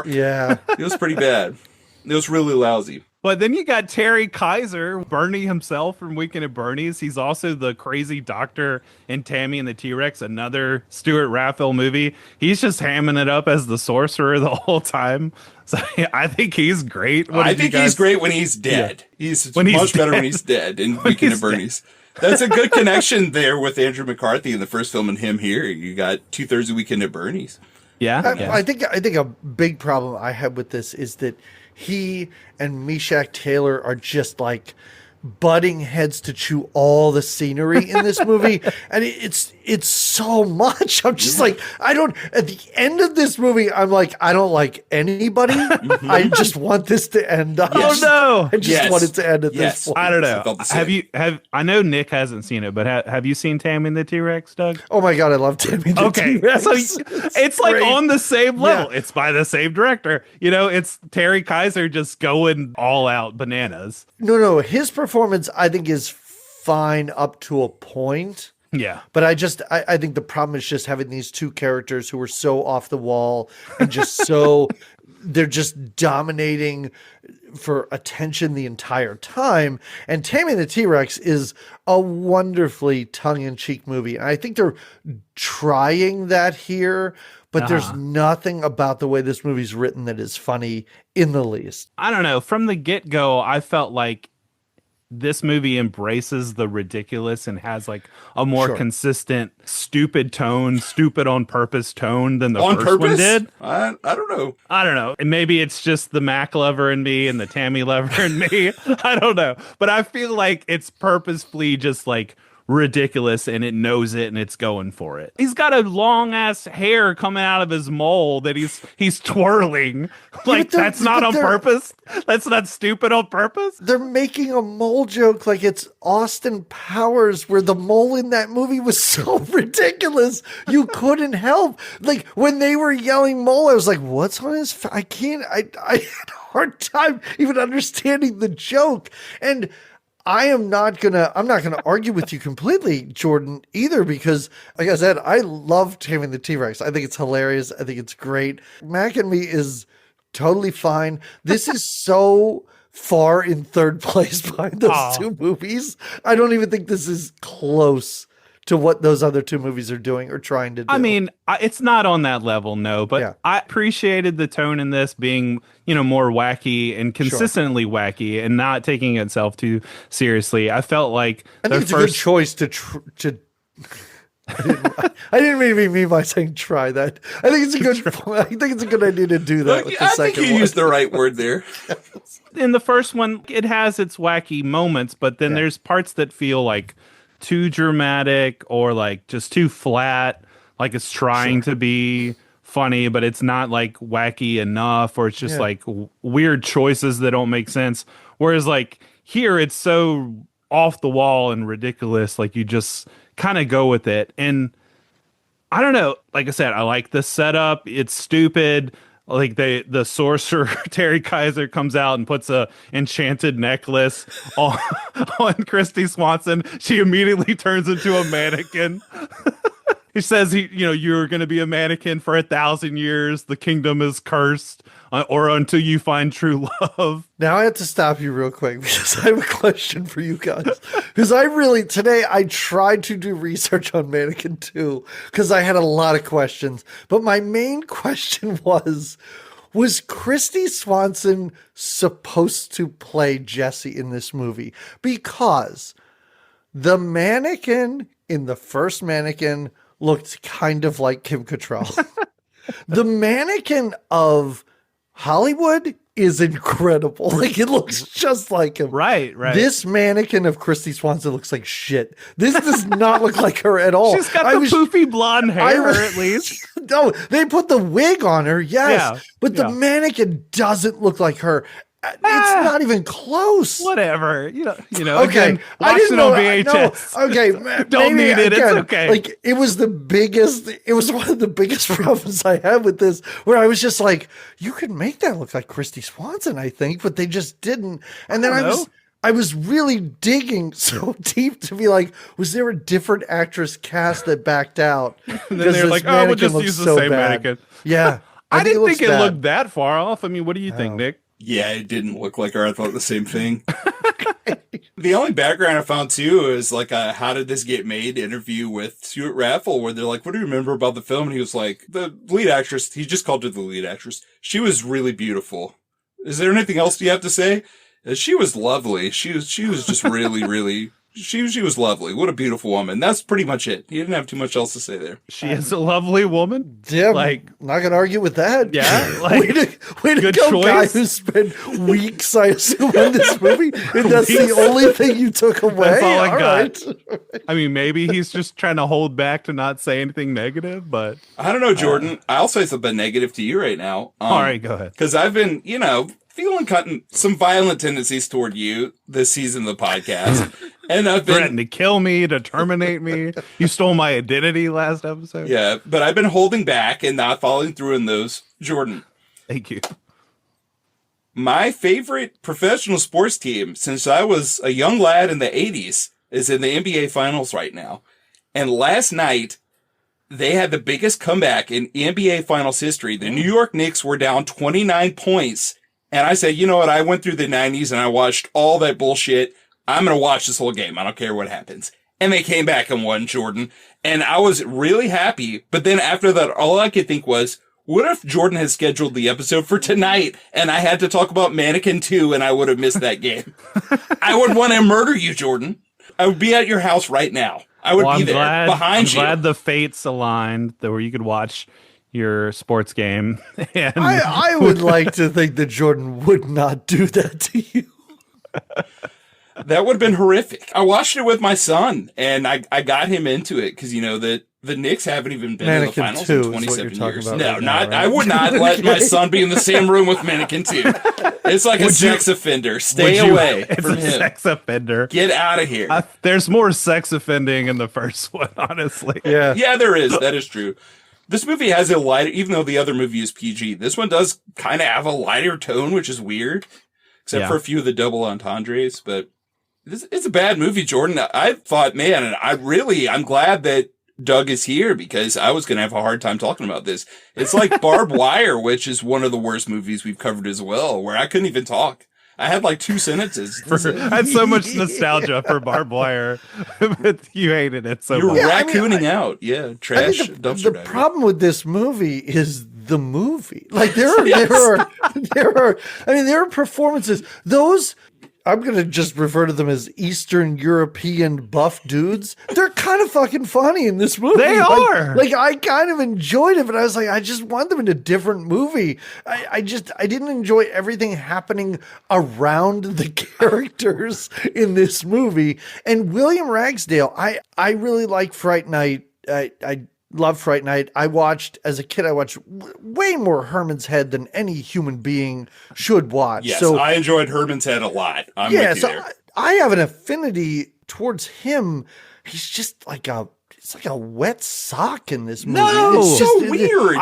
Yeah. It was pretty bad. It was really lousy. But then you got Terry Kaiser, Bernie himself from Weekend at Bernie's. He's also the crazy doctor in Tammy and the T-Rex, another Stuart Raphael movie. He's just hamming it up as the sorcerer the whole time. So I think he's great. I think he's great when he's dead. Yeah. He's much better when he's dead in Weekend at Bernie's. That's a good connection there with Andrew McCarthy in the first film and him here. You got 2/3 of Weekend at Bernie's. Yeah. I think a big problem I have with this is that he and Meshach Taylor are just like butting heads to chew all the scenery in this movie. And it's so much. I'm just like, at the end of this movie, I'm like, I don't like anybody. I just want this to end up. Oh no. I just want it to end at this point. I don't know. I know Nick hasn't seen it, but have you seen Tammy and the T-Rex, Doug? Oh my God, I love Tammy and the T-Rex. So it's like on the same level. Yeah. It's by the same director. You know, it's Terry Kaiser just going all out bananas. No, his performance I think is fine up to a point. Yeah. But I think the problem is just having these two characters who are so off the wall and just so they're just dominating for attention the entire time. And Tammy and the T-Rex is a wonderfully tongue-in-cheek movie. And I think they're trying that here, but there's nothing about the way this movie's written that is funny in the least. I don't know. From the get-go, I felt like this movie embraces the ridiculous and has like a more consistent stupid on purpose tone than the first one did. I don't know. And maybe it's just the Mac lover in me and the Tammy lover in me. I don't know. But I feel like it's purposefully just like ridiculous and it knows it and it's going for it. He's got a long ass hair coming out of his mole that he's twirling. Like that's not on purpose. That's not stupid on purpose. They're making a mole joke like it's Austin Powers, where the mole in that movie was so ridiculous you couldn't help. Like when they were yelling mole, I was like, what's on his I had a hard time even understanding the joke. And I'm not gonna argue with you completely, Jordan, either, because like I said, I love Taming the T-Rex. I think it's hilarious. I think it's great. Mac and Me is totally fine. This is so far in third place behind those two movies. I don't even think this is close to what those other two movies are doing or trying to do. I mean, it's not on that level, no, but I appreciated the tone in this being, more wacky and consistently wacky and not taking itself too seriously. I felt like I think it's a good choice to I didn't mean by saying try that. I think it's a good idea to do that. With the I think you used the right word there. In the first one, it has its wacky moments, but then there's parts that feel like too dramatic or like just too flat, like it's trying to be funny, but it's not like wacky enough, or it's just like weird choices that don't make sense. Whereas like here, it's so off the wall and ridiculous, like you just kind of go with it. And I don't know, like I said, I like the setup. It's stupid. Like the sorcerer Terry Kaiser comes out and puts a enchanted necklace on Christy Swanson. She immediately turns into a mannequin. He says you're going to be a mannequin for 1,000 years. The kingdom is cursed, or until you find true love. Now I have to stop you real quick because I have a question for you guys. Because today I tried to do research on Mannequin 2 because I had a lot of questions. But my main question was Christy Swanson supposed to play Jessie in this movie? Because the mannequin in the first Mannequin looked kind of like Kim Cattrall. The mannequin of Hollywood is incredible. Like it looks just like him. Right. This mannequin of Christy Swanson looks like shit. This does not look like her at all. She's got the poofy blonde hair, at least. No, they put the wig on her, yes. But the mannequin doesn't look like her. It's not even close. Whatever. Okay. Again, I didn't know VHS. No, okay. Don't need it. Again, it's okay. Like it was one of the biggest problems I had with this, where I was just like, you could make that look like Christy Swanson, I think, but they just didn't. And then I was really digging so deep to be like, was there a different actress cast that backed out? And then they're like, we'll just use the same mannequin. Yeah. I didn't think it looked that far off. I mean, what do you think, Nick? Yeah, it didn't look like her. I thought the same thing. The only background I found too is like a "How did this get made?" interview with Stuart Raffle, where they're like, "What do you remember about the film?" And he was like, "The lead actress." He just called her the lead actress. She was really beautiful. Is there anything else you have to say? She was lovely. She was just really, really. She was lovely. What a beautiful woman. That's pretty much it. He didn't have too much else to say there. She is a lovely woman. Yeah, like not gonna argue with that. Yeah, like way to go, choice. Guy who spent weeks, I assume, on this movie, and that's the only thing you took away. That's all I got. Right. I mean, maybe he's just trying to hold back to not say anything negative, but I don't know, Jordan. I'll say something negative to you right now. All right, go ahead. Because I've been, feeling some violent tendencies toward you this season of the podcast. And I've been threatening to kill me, to terminate me. You stole my identity last episode. Yeah, but I've been holding back and not following through in those. Jordan. Thank you. My favorite professional sports team since I was a young lad in the 80s is in the NBA Finals right now. And last night, they had the biggest comeback in NBA Finals history. The New York Knicks were down 29 points. And I said, you know what? I went through the 90s and I watched all that bullshit. I'm going to watch this whole game. I don't care what happens. And they came back and won, Jordan. And I was really happy. But then after that, all I could think was, what if Jordan had scheduled the episode for tonight and I had to talk about Mannequin 2 and I would have missed that game? I would want to murder you, Jordan. I would be at your house right now. I would be there behind you. I'm glad the fates aligned where you could watch your sports game. And I would like to think that Jordan would not do that to you. That would have been horrific. I watched it with my son, and I got him into it because, you know, that the Knicks haven't even been in the Mannequin finals 2 in is what 27 you're years. talking No, about right now, not. right? I would not let my son be in the same room with Mannequin 2. It's like a sex offender. Stay away It's from a him. sex offender. Get out of here. There's more sex offending in the first one, honestly. Yeah. Yeah, there is. That is true. This movie has a lighter, even though the other movie is PG, this one does kind of have a lighter tone, which is weird, except for a few of the double entendres. But it's a bad movie, Jordan. I thought, man, and I'm glad that Doug is here because I was going to have a hard time talking about this. It's like Barbed Wire, which is one of the worst movies we've covered as well, where I couldn't even talk. I had like 2 sentences. I had so much nostalgia for Barbed Wire, but you hated it so You're much. raccooning out. Yeah, trash dumpster The diving. problem with this movie is the movie. Like there are performances. Those I'm going to just refer to them as Eastern European buff dudes. They're kind of fucking funny in this movie. They are. Like I kind of enjoyed it, but I was like, I just want them in a different movie. I didn't enjoy everything happening around the characters in this movie. And William Ragsdale, I really like Fright Night. I love Fright Night. As a kid, I watched way more Herman's Head than any human being should watch. Yes, so I enjoyed Herman's Head a lot. I'm with you there. I have an affinity towards him. He's just like it's like a wet sock in this movie. No, it's just so weird.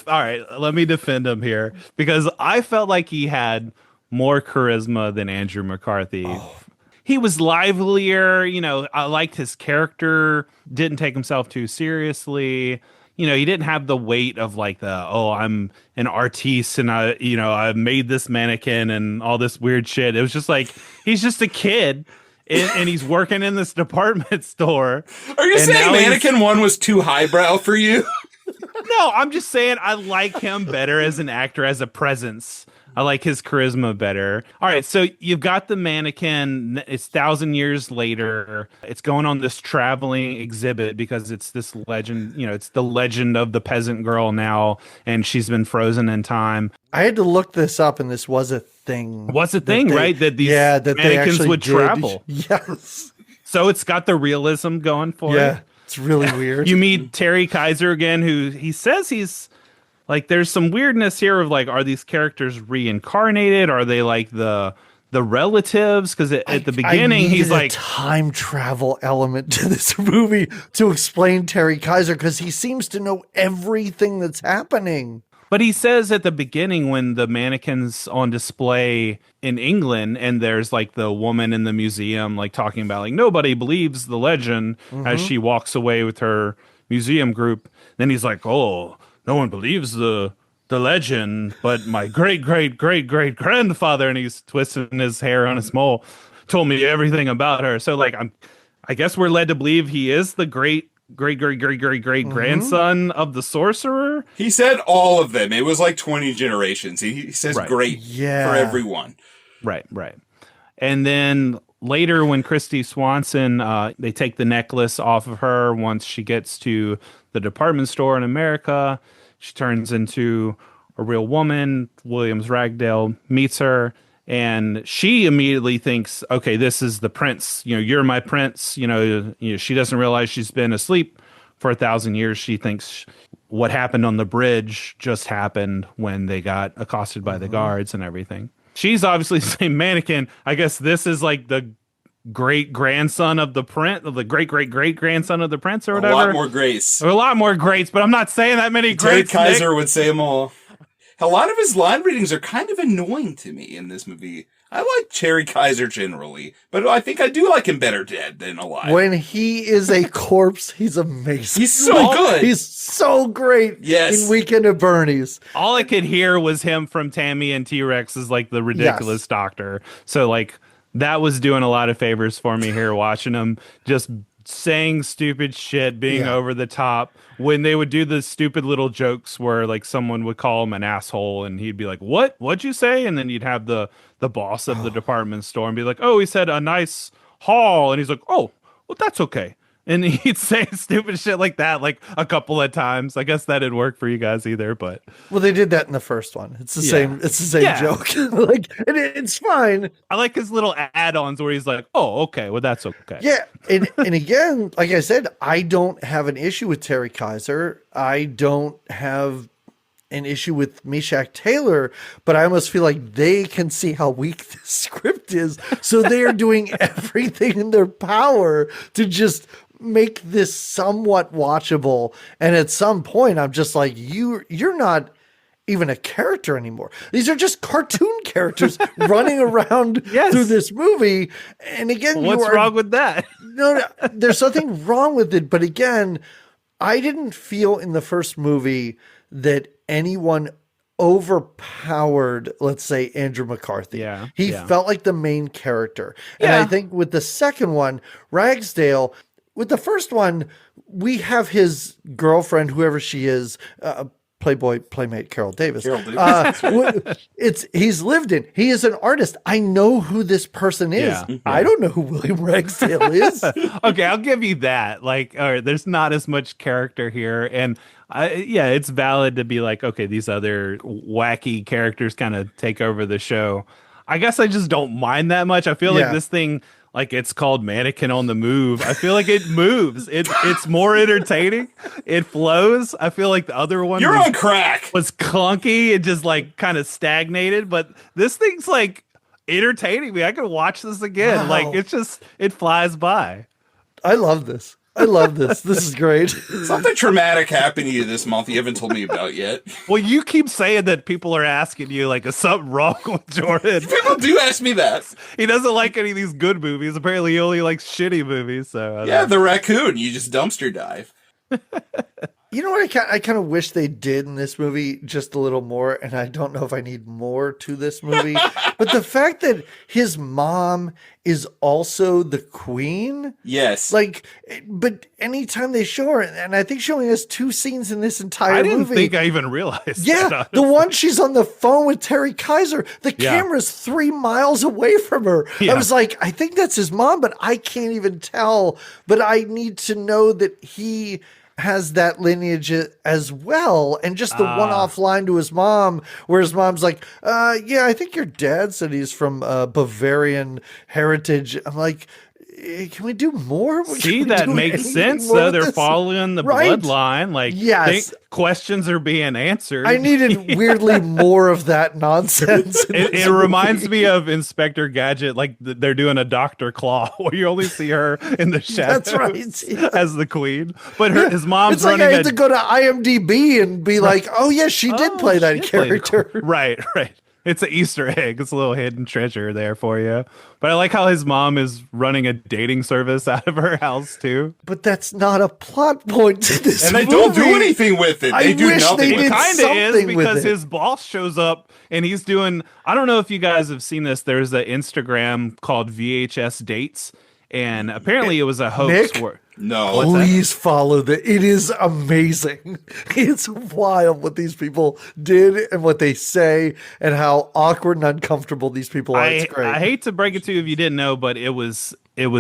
All right, let me defend him here because I felt like he had more charisma than Andrew McCarthy. He was livelier, you know, I liked his character, didn't take himself too seriously. You know, he didn't have the weight of like I'm an artiste and I made this mannequin and all this weird shit. It was just like, he's just a kid and he's working in this department store. Are you saying Mannequin 1 was too highbrow for you? No, I'm just saying I like him better as an actor, as a presence. I like his charisma better. All right, so you've got the mannequin. It's 1,000 years later. It's going on this traveling exhibit because it's this legend. You know, it's the legend of the peasant girl now, and she's been frozen in time. I had to look this up, and this was a thing. What's a thing, right? That these that mannequins they would did. travel. Yes. So it's got the realism going for it. Yeah, it's really weird. You meet Terry Kaiser again, who he says he's like, there's some weirdness here of like, are these characters reincarnated? Are they like the relatives? Because at the beginning, he's like time travel element to this movie to explain Terry Kaiser because he seems to know everything that's happening. But he says at the beginning when the mannequin's on display in England and there's like the woman in the museum like talking about like nobody believes the legend as she walks away with her museum group. Then he's like, oh, no one believes the legend, but my great grandfather, and he's twisting his hair on his mole, told me everything about her. So like I guess we're led to believe he is the great grandson of the sorcerer. He said all of them. It was like 20 generations. He says great for everyone. Right. And then later when Christy Swanson, they take the necklace off of her once she gets to the department store in America. She turns into a real woman. Williams Ragdale meets her, and she immediately thinks, okay, this is the prince. You know, you're my prince. You know, she doesn't realize she's been asleep for 1,000 years. She thinks what happened on the bridge just happened when they got accosted by the guards and everything. She's obviously the same mannequin. I guess this is like the great grandson of the prince, of the great grandson of the prince, or whatever. A lot more grace. Or a lot more greats, but I'm not saying that many Terry greats. Kaiser would say them all. A lot of his line readings are kind of annoying to me in this movie. I like Terry Kaiser generally, but I think I do like him better dead than alive. When he is a corpse, he's amazing. He's so good. He's so great. Yes. In Weekend at Bernie's. All I could hear was him from Tammy and T-Rex is like the ridiculous doctor. So like that was doing a lot of favors for me here, watching him just saying stupid shit, being over the top. When they would do the stupid little jokes where like someone would call him an asshole and he'd be like, what'd you say? And then you'd have the boss of the department store and be like, oh, he said a nice haul. And he's like, oh, well, that's okay. And he'd say stupid shit like that like a couple of times. I guess that didn't work for you guys either, but Well, they did that in the first one. It's the same. It's the same joke. Like, and it's fine. I like his little add-ons where he's like, "Oh, okay, well that's okay." Yeah, and again, like I said, I don't have an issue with Terry Kaiser. I don't have an issue with Meshach Taylor, but I almost feel like they can see how weak this script is, so they are doing everything in their power to just make this somewhat watchable. And at some point, I'm just like, you're not even a character anymore. These are just cartoon characters running around through this movie. And again, what's wrong with that? No, there's nothing wrong with it. But again, I didn't feel in the first movie that anyone overpowered, let's say, Andrew McCarthy. Yeah. He felt like the main character. And I think with the second one, Ragsdale, with the first one, we have his girlfriend, whoever she is, Playboy playmate Carol Davis. He's lived in. He is an artist. I know who this person is. Yeah. I don't know who William Ragsdale is. Okay, I'll give you that. Like, all right, there's not as much character here, and it's valid to be like, okay, these other wacky characters kind of take over the show. I guess I just don't mind that much. I feel like this thing. Like, it's called Mannequin on the Move. I feel like it moves. It's more entertaining. It flows. I feel like the other one on crack. Was clunky and just like kind of stagnated. But this thing's like entertaining me. I could watch this again. Wow. Like, it flies by. I love this. This is great. Something traumatic happened to you this month you haven't told me about yet. Well, you keep saying that people are asking you, like, is something wrong with Jordan? People do ask me that. He doesn't like any of these good movies. Apparently, he only likes shitty movies. So the raccoon. You just dumpster dive. You know what I kind of wish they did in this movie just a little more, and I don't know if I need more to this movie, but the fact that his mom is also the queen. Yes. Like, but anytime they show her, and I think she only has 2 scenes in this entire movie. I didn't think I even realized Yeah, that, the one she's on the phone with Terry Kaiser, the camera's 3 miles away from her. Yeah. I was like, I think that's his mom, but I can't even tell. But I need to know that he has that lineage as well, and just the one-off line to his mom where his mom's like, I think your dad said he's from Bavarian heritage. I'm like, can we do more? See, that makes sense, though. They're following the bloodline. Like, questions are being answered. I needed weirdly more of that nonsense. It reminds me of Inspector Gadget, like they're doing a Dr. Claw, where you only see her in the shadows. That's right. As the queen. But his mom's it's like running I had to go to IMDb and be like, oh, yeah, she did play that character. Right. It's an Easter egg. It's a little hidden treasure there for you. But I like how his mom is running a dating service out of her house, too. But that's not a plot point to this And they movie. don't do anything with it. They do wish nothing. they did It kind of is, something with because it. his boss shows up and he's doing, I don't know if you guys have seen this. There's an Instagram called VHS Dates. And apparently it was a hoax. Nick? No. Please follow that. It is amazing. It's wild what these people did and what they say and how awkward and uncomfortable these people are. It's great. I hate to break it to you if you didn't know, but it was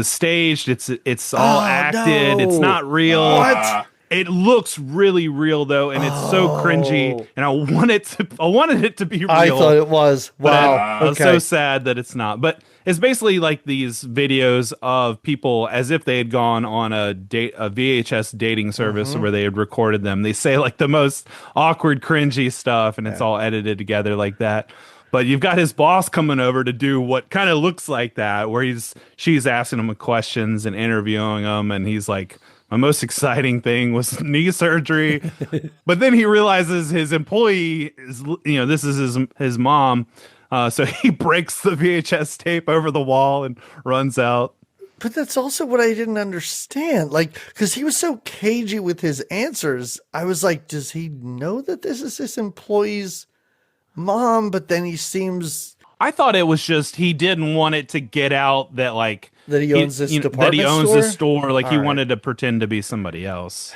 staged. It's all acted. No. It's not real. What? It looks really real though, and it's so cringy. And I wanted it to be real. I thought it was. But Wow. I'm Okay. so sad that it's not. But it's basically like these videos of people as if they had gone on a VHS dating service where they had recorded them. They say like the most awkward, cringy stuff, and it's all edited together like that. But you've got his boss coming over to do what kind of looks like that, where she's asking him questions and interviewing him, and he's like, my most exciting thing was knee surgery. But then he realizes his employee is, this is his mom. So he breaks the VHS tape over the wall and runs out. But that's also what I didn't understand. Like, because he was so cagey with his answers. I was like, does he know that this is his employee's mom? But then he seems... I thought it was just he didn't want it to get out that like that he owns this department that he owns store? this store. Like All he right. wanted to pretend to be somebody else.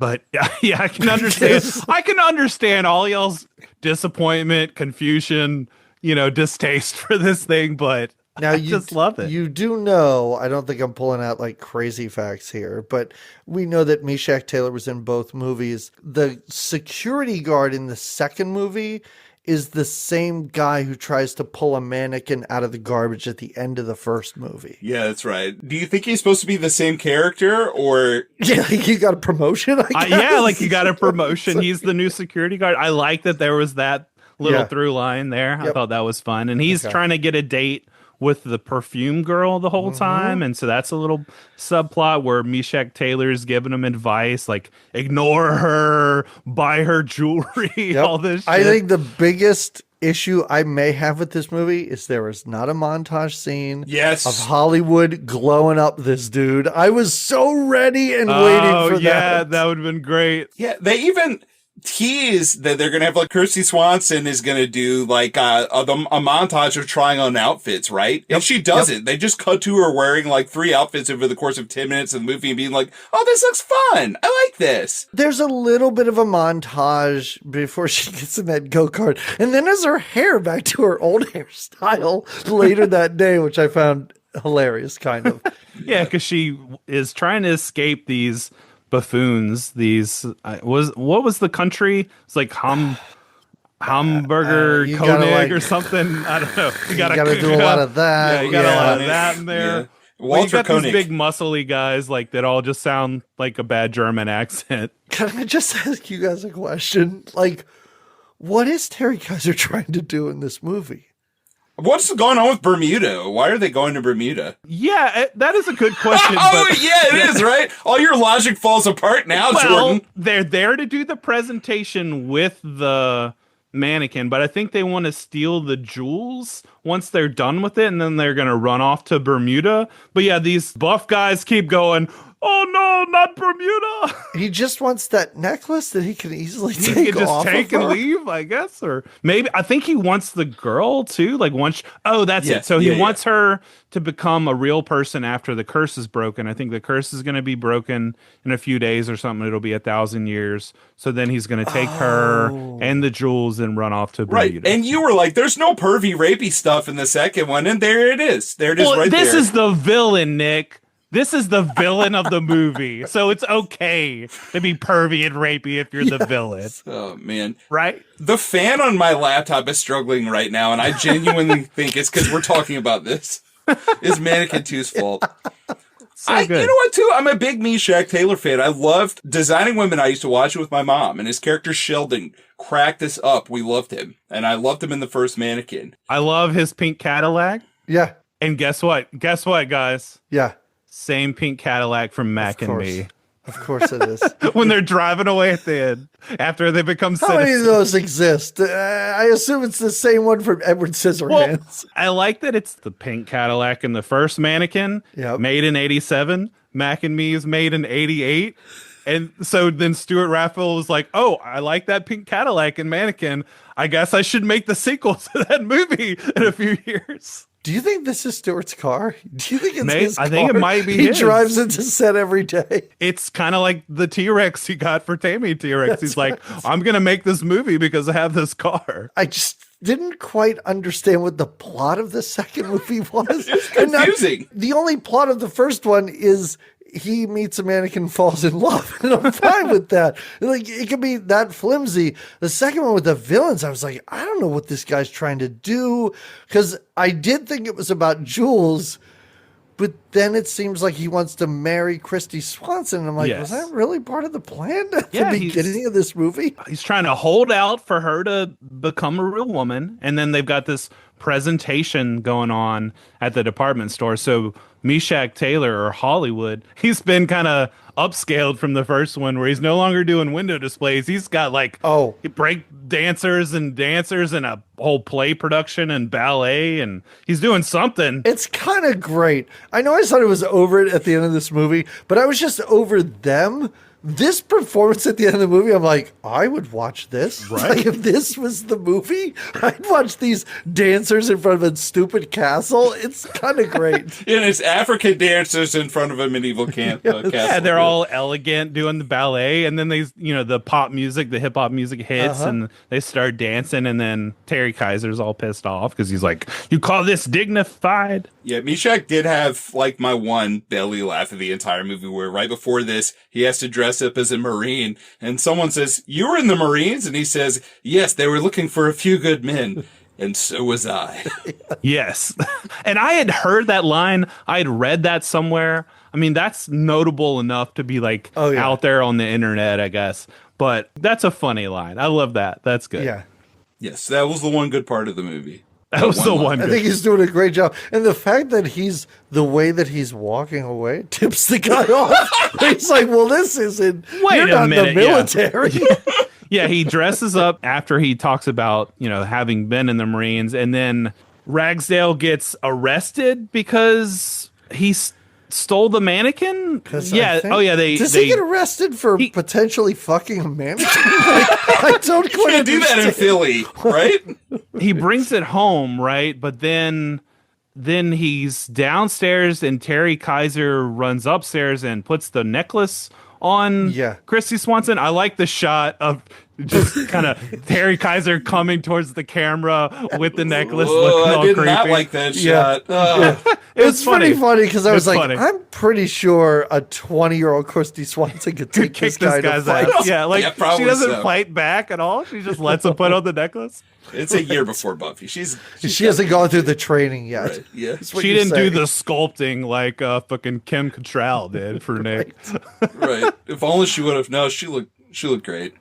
But yeah, I can understand. I can understand all y'all's disappointment, confusion, distaste for this thing. But Now I just love it. You do know, I don't think I'm pulling out like crazy facts here, but we know that Meshach Taylor was in both movies. The security guard in the second movie is the same guy who tries to pull a mannequin out of the garbage at the end of the first movie. Yeah, that's right. Do you think he's supposed to be the same character or? Yeah, like he got a promotion, I guess. Yeah, like he got a promotion. He's the new security guard. I like that there was that little through line there. I thought that was fun. And he's trying to get a date with the perfume girl the whole time. And so that's a little subplot where Meshach Taylor's giving him advice, like ignore her, buy her jewelry, all this shit. I think the biggest issue I may have with this movie is there is not a montage scene of Hollywood glowing up this dude. I was so ready and waiting for that. Yeah, that would have been great. Yeah, they even tease that they're gonna have like Kirsty Swanson is gonna do like a montage of trying on outfits, right? If she doesn't, they just cut to her wearing like 3 outfits over the course of 10 minutes of the movie and being like, "Oh, this looks fun. I like this." There's a little bit of a montage before she gets in that go-kart, and then has her hair back to her old hairstyle later that day, which I found hilarious, kind of. Yeah, because she is trying to escape these buffoons. These what was the country? It's like Hamburger Koenig or something. I don't know. You gotta do a lot of that. Yeah, you got a lot of that in there. Yeah. Walter you got Koenig. these big muscly guys like that all just sound like a bad German accent. Can I just ask you guys a question? Like, what is Terry Kaiser trying to do in this movie? What's going on with Bermuda? Why are they going to Bermuda? Yeah, that is a good question. It is, right? All your logic falls apart now, Jordan. They're there to do the presentation with the mannequin, but I think they want to steal the jewels once they're done with it, and then they're going to run off to Bermuda. But yeah, these buff guys keep going, "Oh no, not Bermuda!" He just wants that necklace that he can easily He take can just off take of and her. leave, I guess, or maybe I think he wants the girl too. Like once, that's it. So he wants her to become a real person after the curse is broken. I think the curse is going to be broken in a few days or something. It'll be 1,000 years. So then he's going to take her and the jewels and run off to Bermuda. Right, and you were like, "There's no pervy, rapey stuff in the second one," and there it is. There it is, right there. This is the villain, Nick. This is the villain of the movie. So it's okay to be pervy and rapey if you're the villain. Oh, man. Right? The fan on my laptop is struggling right now, and I genuinely think it's because we're talking about this. It's Mannequin 2's fault. Good. You know what, too? I'm a big Meshach Taylor fan. I loved Designing Women. I used to watch it with my mom, and his character Sheldon cracked us up. We loved him, and I loved him in the first Mannequin. I love his pink Cadillac. Yeah. And guess what? Guess what, guys? Yeah. Same pink Cadillac from Mac and Me. Of course it is. When they're driving away at the end after they become How many of citizens. those exist? I assume it's the same one from Edward Scissorhands. I like that it's the pink Cadillac in the first Mannequin, made in 87. Mac and Me is made in 88. And so then Stuart Raphael was like, "Oh, I like that pink Cadillac in Mannequin. I guess I should make the sequel to that movie in a few years." Do you think this is Stuart's car? Do you think it's his car? I think it might be He his. drives it to set every day. It's kind of like the T-Rex he got for Tammy T-Rex. He's like, "I'm going to make this movie because I have this car." I just didn't quite understand what the plot of the second movie was. It's confusing. The only plot of the first one is he meets a mannequin, falls in love, and I'm fine with that. Like, it could be that flimsy. The second one with the villains, I was like, I don't know what this guy's trying to do, because I did think it was about Jules, but then it seems like he wants to marry Christy Swanson. And I'm like, was that really part of the plan at the beginning of this movie? He's trying to hold out for her to become a real woman, and then they've got this presentation going on at the department store. So Meshach Taylor, or Hollywood, he's been kind of upscaled from the first one, where he's no longer doing window displays. He's got like break dancers and a whole play production and ballet, and he's doing something. It's kind of great. I know I said I was over it at the end of this movie, but I was just over them this performance at the end of the movie, I'm like, I would watch this. Right. Like, if this was the movie, I'd watch these dancers in front of a stupid castle. It's kind of great. And it's African dancers in front of a medieval castle. Yeah, they're all elegant doing the ballet, and then they, the pop music, the hip hop music hits, and they start dancing, and then Terry Kaiser's all pissed off because he's like, "You call this dignified?" Yeah, Meshack did have like my one belly laugh of the entire movie, where right before this he has to dress up as a Marine, and someone says, "You were in the Marines?" and he says, "Yes, they were looking for a few good men." And so was I. Yes. And I had heard that line. I had read that somewhere. I mean, that's notable enough to be like out there on the internet, I guess. But that's a funny line. I love that. That's good. Yeah. Yes, that was the one good part of the movie. That was the one. I think he's doing a great job. And the fact that the way that he's walking away tips the guy off. He's like, well, this isn't, you're not in the military. Yeah, he dresses up after he talks about, having been in the Marines, and then Ragsdale gets arrested because he stole the mannequin. Yeah. Does he get arrested for potentially fucking a mannequin? I don't quite can't do that in Philly, right? He brings it home, right? But then he's downstairs, and Terry Kaiser runs upstairs and puts the necklace on Christy Swanson. I like the shot of just kind of Terry Kaiser coming towards the camera with the necklace. Looking all I did creepy. not like that shot. It's pretty funny because I was like, funny. I'm pretty sure a 20-year-old Christy Swanson could take Kick this guy to guy's fight. ass. Yeah, like probably she doesn't so. fight back at all. She just lets him put on the necklace. It's a year before Buffy. She hasn't gone through the training yet. Right, yeah. She didn't do the sculpting like fucking Kim Cattrall did for Nick. Right. If only she would have. No, she looked great.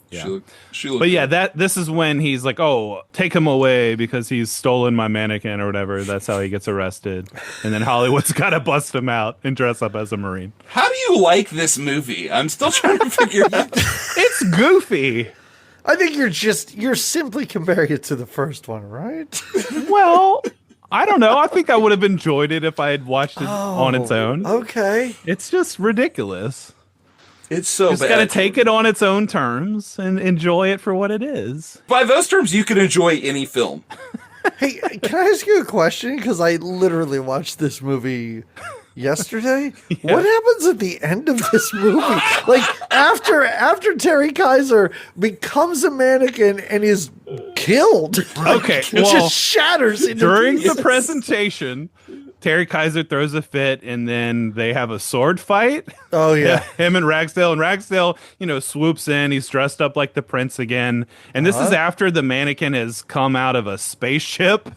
Yeah. She looked But yeah, great. this is when he's like, "Oh, take him away because he's stolen my mannequin or whatever." That's how he gets arrested, and then Hollywood's got to bust him out and dress up as a Marine. How do you like this movie? I'm still trying to figure out. It's goofy. I think you're simply comparing it to the first one, right? Well, I don't know. I think I would have enjoyed it if I had watched it on its own. Okay. It's just ridiculous. It's so Just bad. got to take it on its own terms and enjoy it for what it is. By those terms, you can enjoy any film. Hey, can I ask you a question? Because I literally watched this movie yesterday. What happens at the end of this movie? Like after Terry Kaiser becomes a mannequin and is killed. Okay, It well, just shatters into during pieces. the presentation, Terry Kaiser throws a fit, and then they have a sword fight. Oh yeah, him and Ragsdale, swoops in. He's dressed up like the prince again, and this is after the mannequin has come out of a spaceship.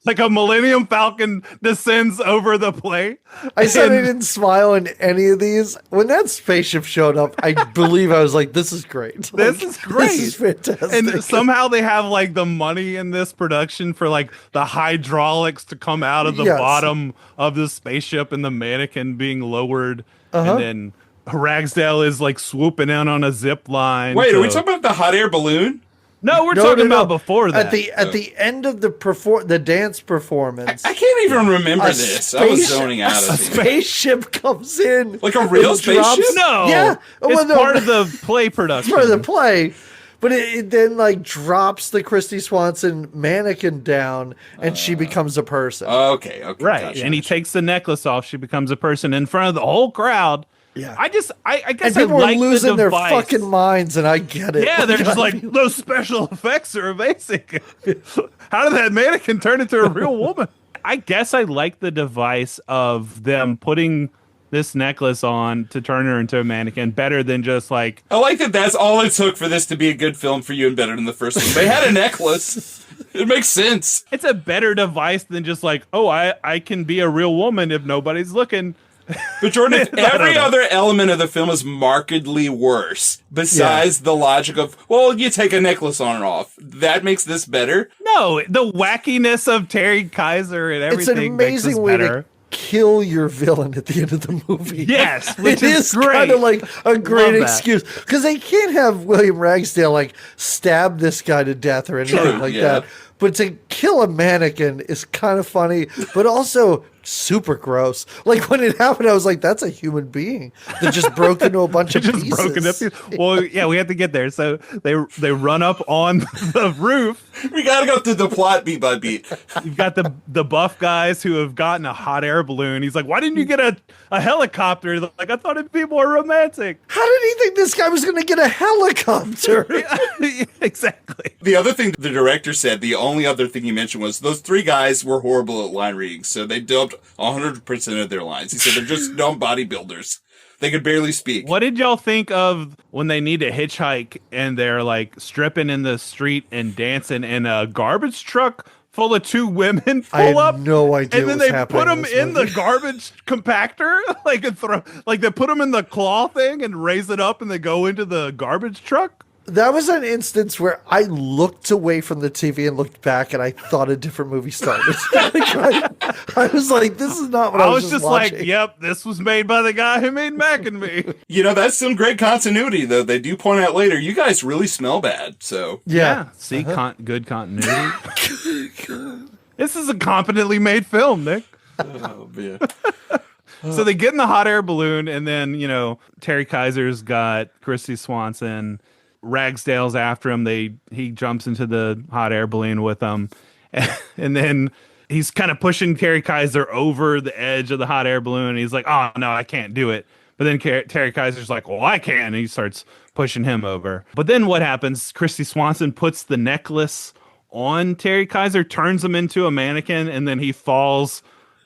Like a Millennium Falcon descends over the plate. I said I didn't smile in any of these. When that spaceship showed up, I believe I was like, this is great. This is great. This is fantastic. And somehow they have like the money in this production for like the hydraulics to come out of the bottom of the spaceship and the mannequin being lowered. And then Ragsdale is like swooping in on a zip line. Wait, are we talking about the hot air balloon? No, we're talking about before that. At the end of the dance performance, I can't even remember this. I was zoning out of A it. spaceship comes in, Like a real and drops- spaceship? No, yeah, it's part of the play production. It's part of the play. But it then like drops the Christy Swanson mannequin down, and she becomes a person. Okay, Right, gotcha. and he takes the necklace off. She becomes a person in front of the whole crowd. Yeah. I guess and I people like are losing the their device. fucking minds, and I get it. Yeah, they're just like, those special effects are amazing. How did that mannequin turn into a real woman? I guess I like the device of them putting this necklace on to turn her into a mannequin better than just like... I like that that's all it took for this to be a good film for you and better than the first one. They had a necklace. It makes sense. It's a better device than just like, oh, I can be a real woman if nobody's looking. But Jordan, every other element of the film is markedly worse. Besides the logic of, well, you take a necklace on and off. That makes this better. No, the wackiness of Terry Kaiser and It's everything an amazing makes us way better. to kill your villain at the end of the movie. Yes, which it is is kind great. of like a great Love that. excuse because they can't have William Ragsdale like stab this guy to death or anything True, like yeah. that. But to kill a mannequin is kind of funny, but also super gross. Like when it happened, I was like, that's a human being that just broke into a bunch of just pieces. broken up. Well, yeah, we have to get there. So they run up on the roof. We gotta go through the plot beat by beat. You've got the buff guys who have gotten a hot air balloon. He's like, why didn't you get a helicopter? Like, I thought it'd be more romantic. How did he think this guy was going to get a helicopter? Exactly. The other thing the director said, the only other thing he mentioned was those three guys were horrible at line reading, so they dubbed 100% of their lines. He said they're just dumb bodybuilders. They could barely speak. What did y'all think of when they need to hitchhike and they're like stripping in the street and dancing in a garbage truck full of two women pull up? No idea. And then they put them in the garbage compactor, they put them in the claw thing and raise it up and they go into the garbage truck. That was an instance where I looked away from the TV and looked back, and I thought a different movie started. I was like, "This is not what I was just watching. like, yep, this was made by the guy who made Mac and Me." You know, that's some great continuity, though. They do point out later, you guys really smell bad. So Yeah. See, good continuity. This is a competently made film, Nick. Oh, man. So they get in the hot air balloon, and then, Terry Kaiser's got Christy Swanson. Ragsdale's after him. He jumps into the hot air balloon with them. And then he's kind of pushing Terry Kaiser over the edge of the hot air balloon. And he's like, oh, no, I can't do it. But then Terry Kaiser's like, well, I can. And he starts pushing him over. But then what happens? Christy Swanson puts the necklace on Terry Kaiser, turns him into a mannequin, and then he falls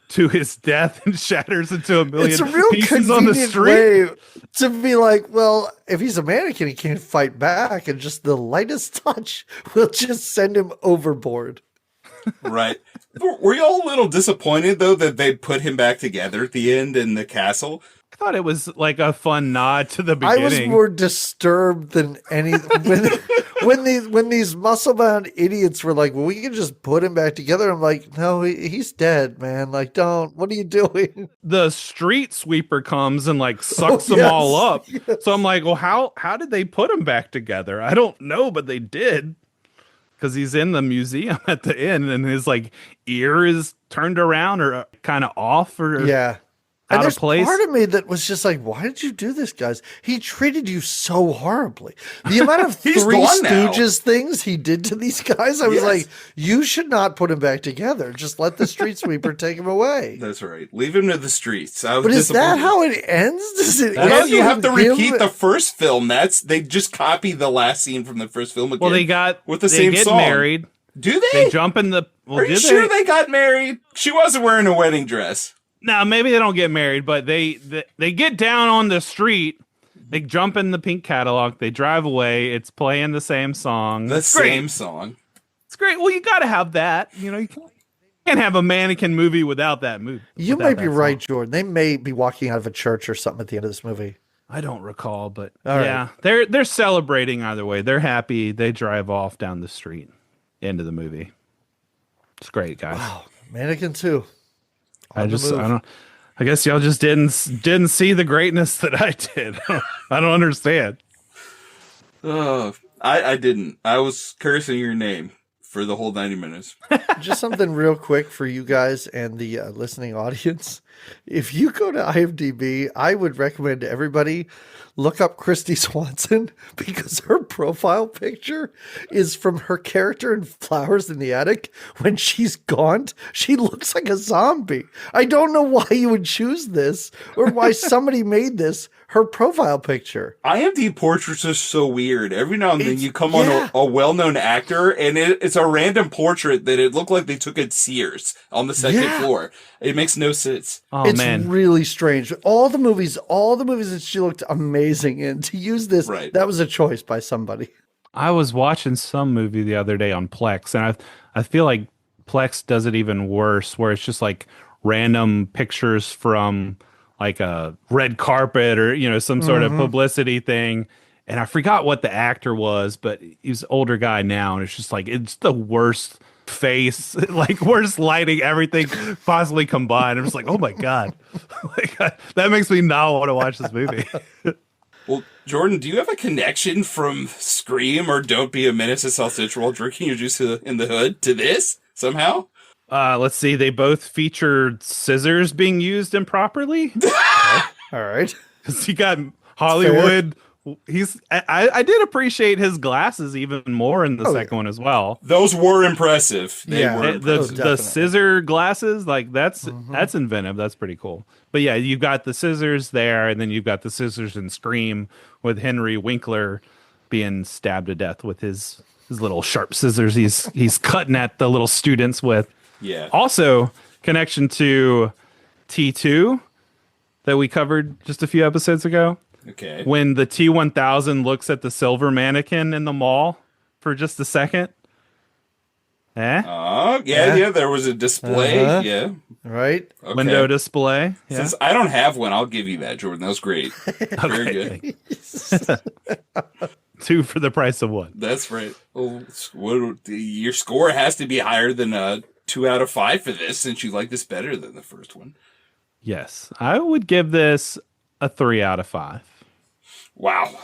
to his death and shatters into a million It's a real pieces on the convenient street. way to be like, well, if he's a mannequin, he can't fight back, and just the lightest touch will just send him overboard. Right. Were you all a little disappointed, though, that they put him back together at the end in the castle? I thought it was like a fun nod to the beginning. I was more disturbed than any when these muscle-bound idiots were like, well, we can just put him back together. I'm like, no, he's dead, man. Like, don't. What are you doing? The street sweeper comes and like sucks them all up. Yes. So I'm like, well, how did they put him back together? I don't know, but they did. Because he's in the museum at the end, and his like ear is turned around or kind of off or out of place. Part of me that was just like, why did you do this, guys? He treated you so horribly. The amount of Three Stooges things he did to these guys, I was like, you should not put him back together. Just let the street sweeper take him away. That's right. Leave him to the streets. But is that how it ends? Does it Well, end you have to with him? repeat the first film. They just copy the last scene from the first film again. Well, they got with the they same get song. married. Do they? They jump in the. Well, Are you sure they got married? She wasn't wearing a wedding dress. No, maybe they don't get married, but they get down on the street. They jump in the pink Cadillac. They drive away. It's playing the same song. The same song. It's great. Well, you got to have that. You can't have a mannequin movie without that movie. You might be right, Jordan. They may be walking out of a church or something at the end of this movie. I don't recall, but All yeah, they're celebrating either way. They're happy. They drive off down the street. End of the movie. It's great, guys. Wow, Mannequin 2. I guess y'all just didn't see the greatness that I did. I don't understand. Oh, I didn't. I was cursing your name for the whole 90 minutes. Just something real quick for you guys and the listening audience. If you go to IMDb, I would recommend everybody look up Christy Swanson because her profile picture is from her character in Flowers in the Attic. When she's gaunt, she looks like a zombie. I don't know why you would choose this or why somebody made this her profile picture. IMDb portraits are so weird. Every now and then you come on a well-known actor and it's a random portrait that it looked like they took at Sears on the second floor. It makes no sense. Oh, it's man. really strange. All the movies that she looked amazing in, to use this, that was a choice by somebody. I was watching some movie the other day on Plex, and I feel like Plex does it even worse, where it's just like random pictures from like a red carpet or some sort of publicity thing. And I forgot what the actor was, but he's an older guy now, and it's just like it's the worst face, like worst lighting, everything possibly combined. I'm just like, oh my god, that makes me not want to watch this movie. Well, Jordan, do you have a connection from Scream or Don't Be a Menace to South Central while drinking your juice in the hood to this somehow? Let's see. They both featured scissors being used improperly. All right. Because you got Hollywood. I did appreciate his glasses even more in the second one as well. Those were impressive. They were the scissor glasses, like that's inventive. That's pretty cool. But yeah, you've got the scissors there, and then you've got the scissors in Scream with Henry Winkler being stabbed to death with his little sharp scissors he's cutting at the little students with. Yeah. Also, connection to T2 that we covered just a few episodes ago. Okay. When the T-1000 looks at the silver mannequin in the mall for just a second. Yeah, there was a display. Yeah. Right. Okay. Window display. Yeah. Since I don't have one, I'll give you that, Jordan. That was great. Very good. 2 for the price of 1. That's right. Well, your score has to be higher than a 2 out of 5 for this, since you like this better than the first one. Yes. I would give this a 3 out of 5. Wow.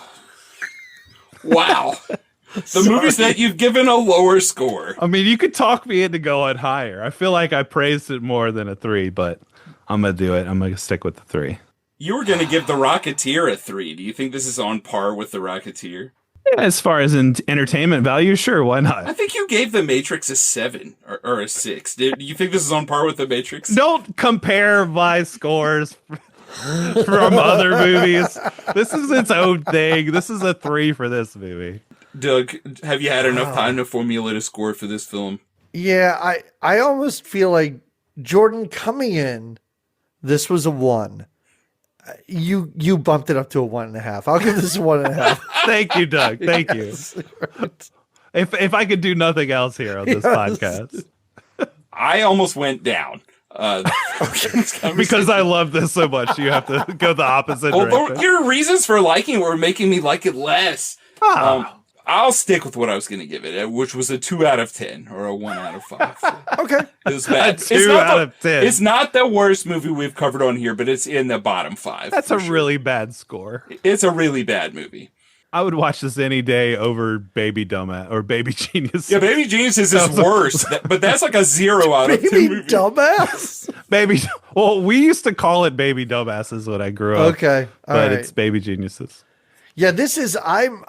The movies that you've given a lower score. I mean, you could talk me into going higher. I feel like I praised it more than a 3, but I'm going to do it. I'm going to stick with the 3. You were going to give The Rocketeer a 3. Do you think this is on par with The Rocketeer? Yeah, as far as entertainment value, sure, why not? I think you gave The Matrix a 7 or a 6. Do you think this is on par with The Matrix? Don't compare my scores from other movies. This is its own thing. This is a 3 for this movie. Doug, have you had enough time to formulate a score for this film? Yeah, I almost feel like Jordan coming in, this was a 1. You bumped it up to a 1.5. I'll give this a 1.5. Thank you, Doug. Thank you. Right. If I could do nothing else here on this podcast. I almost went down. Because I love this so much, you have to go the opposite direction. Your reasons for liking it were making me like it less. I'll stick with what I was going to give it, which was a 2 out of 10 or a 1 out of 5. Okay. It was bad. A 2 out of 10. It's not the worst movie we've covered on here, but it's in the bottom 5. That's a really bad score. It's a really bad movie. I would watch this any day over Baby Dumbass or Baby Genius. Yeah, Baby Genius is worse, but that's like a 0 out of 10 movie. Baby Dumbass? Well, we used to call it Baby Dumbasses when I grew up. Okay. But it's Baby Geniuses. Yeah, this is, I'm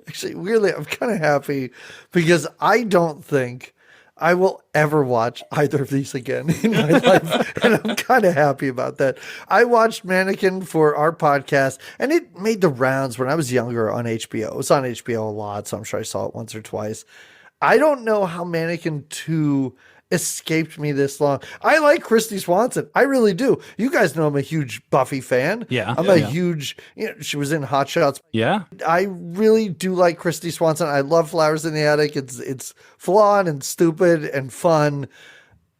actually weirdly, I'm kind of happy because I don't think I will ever watch either of these again in my life. And I'm kind of happy about that. I watched Mannequin for our podcast and it made the rounds when I was younger on HBO. It was on HBO a lot, so I'm sure I saw it once or twice. I don't know how Mannequin 2 escaped me this long. I like Christy Swanson. I really do. You guys know I'm a huge Buffy fan. Yeah. I'm a huge, she was in Hot Shots. Yeah. I really do like Christy Swanson. I love Flowers in the Attic. It's flawed and stupid and fun.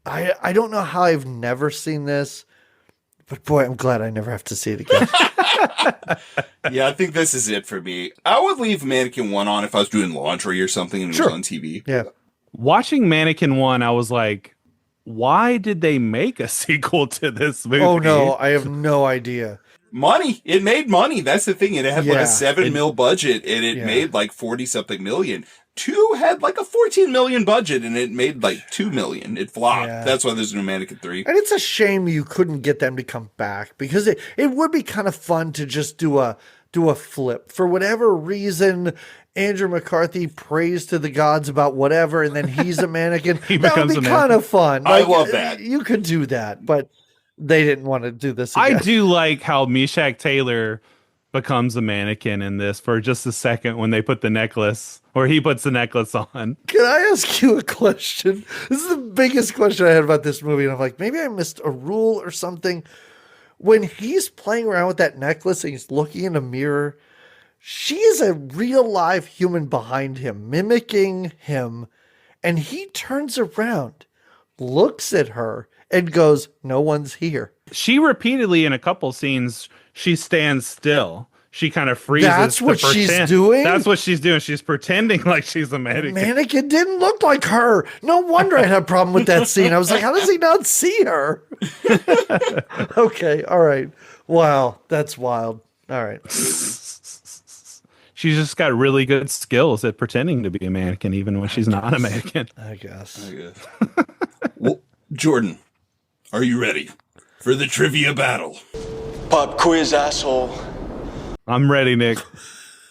I don't know how I've never seen this, but boy, I'm glad I never have to see it again. Yeah, I think this is it for me. I would leave Mannequin 1 on if I was doing laundry or something and it was on TV. Yeah. Watching Mannequin 1, I was like, why did they make a sequel to this movie? Oh, no, I have no idea. Money. It made money. That's the thing. It had like a $7 million budget and it made like 40-something million. 2 had like a 14 million budget and it made like 2 million. It flopped. Yeah. That's why there's no Mannequin 3. And it's a shame you couldn't get them to come back because it would be kind of fun to just do a flip. For whatever reason, Andrew McCarthy prays to the gods about whatever, and then he's a mannequin. That would be kind of fun. I love that. You could do that, but they didn't want to do this again. I do like how Meshach Taylor becomes a mannequin in this for just a second when they put the necklace, or he puts the necklace on. Can I ask you a question? This is the biggest question I had about this movie, and I'm like, maybe I missed a rule or something. When he's playing around with that necklace and he's looking in a mirror, she is a real live human behind him, mimicking him. And he turns around, looks at her, and goes, no one's here. She repeatedly, in a couple scenes, she stands still. She kind of freezes. That's what she's doing? That's what she's doing. She's pretending like she's a mannequin. Mannequin didn't look like her. No wonder I had a problem with that scene. I was like, how does he not see her? Okay, all right. Wow, that's wild. All right. she's just got really good skills at pretending to be a mannequin, even when she's not a mannequin. I guess. Well, Jordan, are you ready for the trivia battle? Pop quiz, asshole. I'm ready, Nick.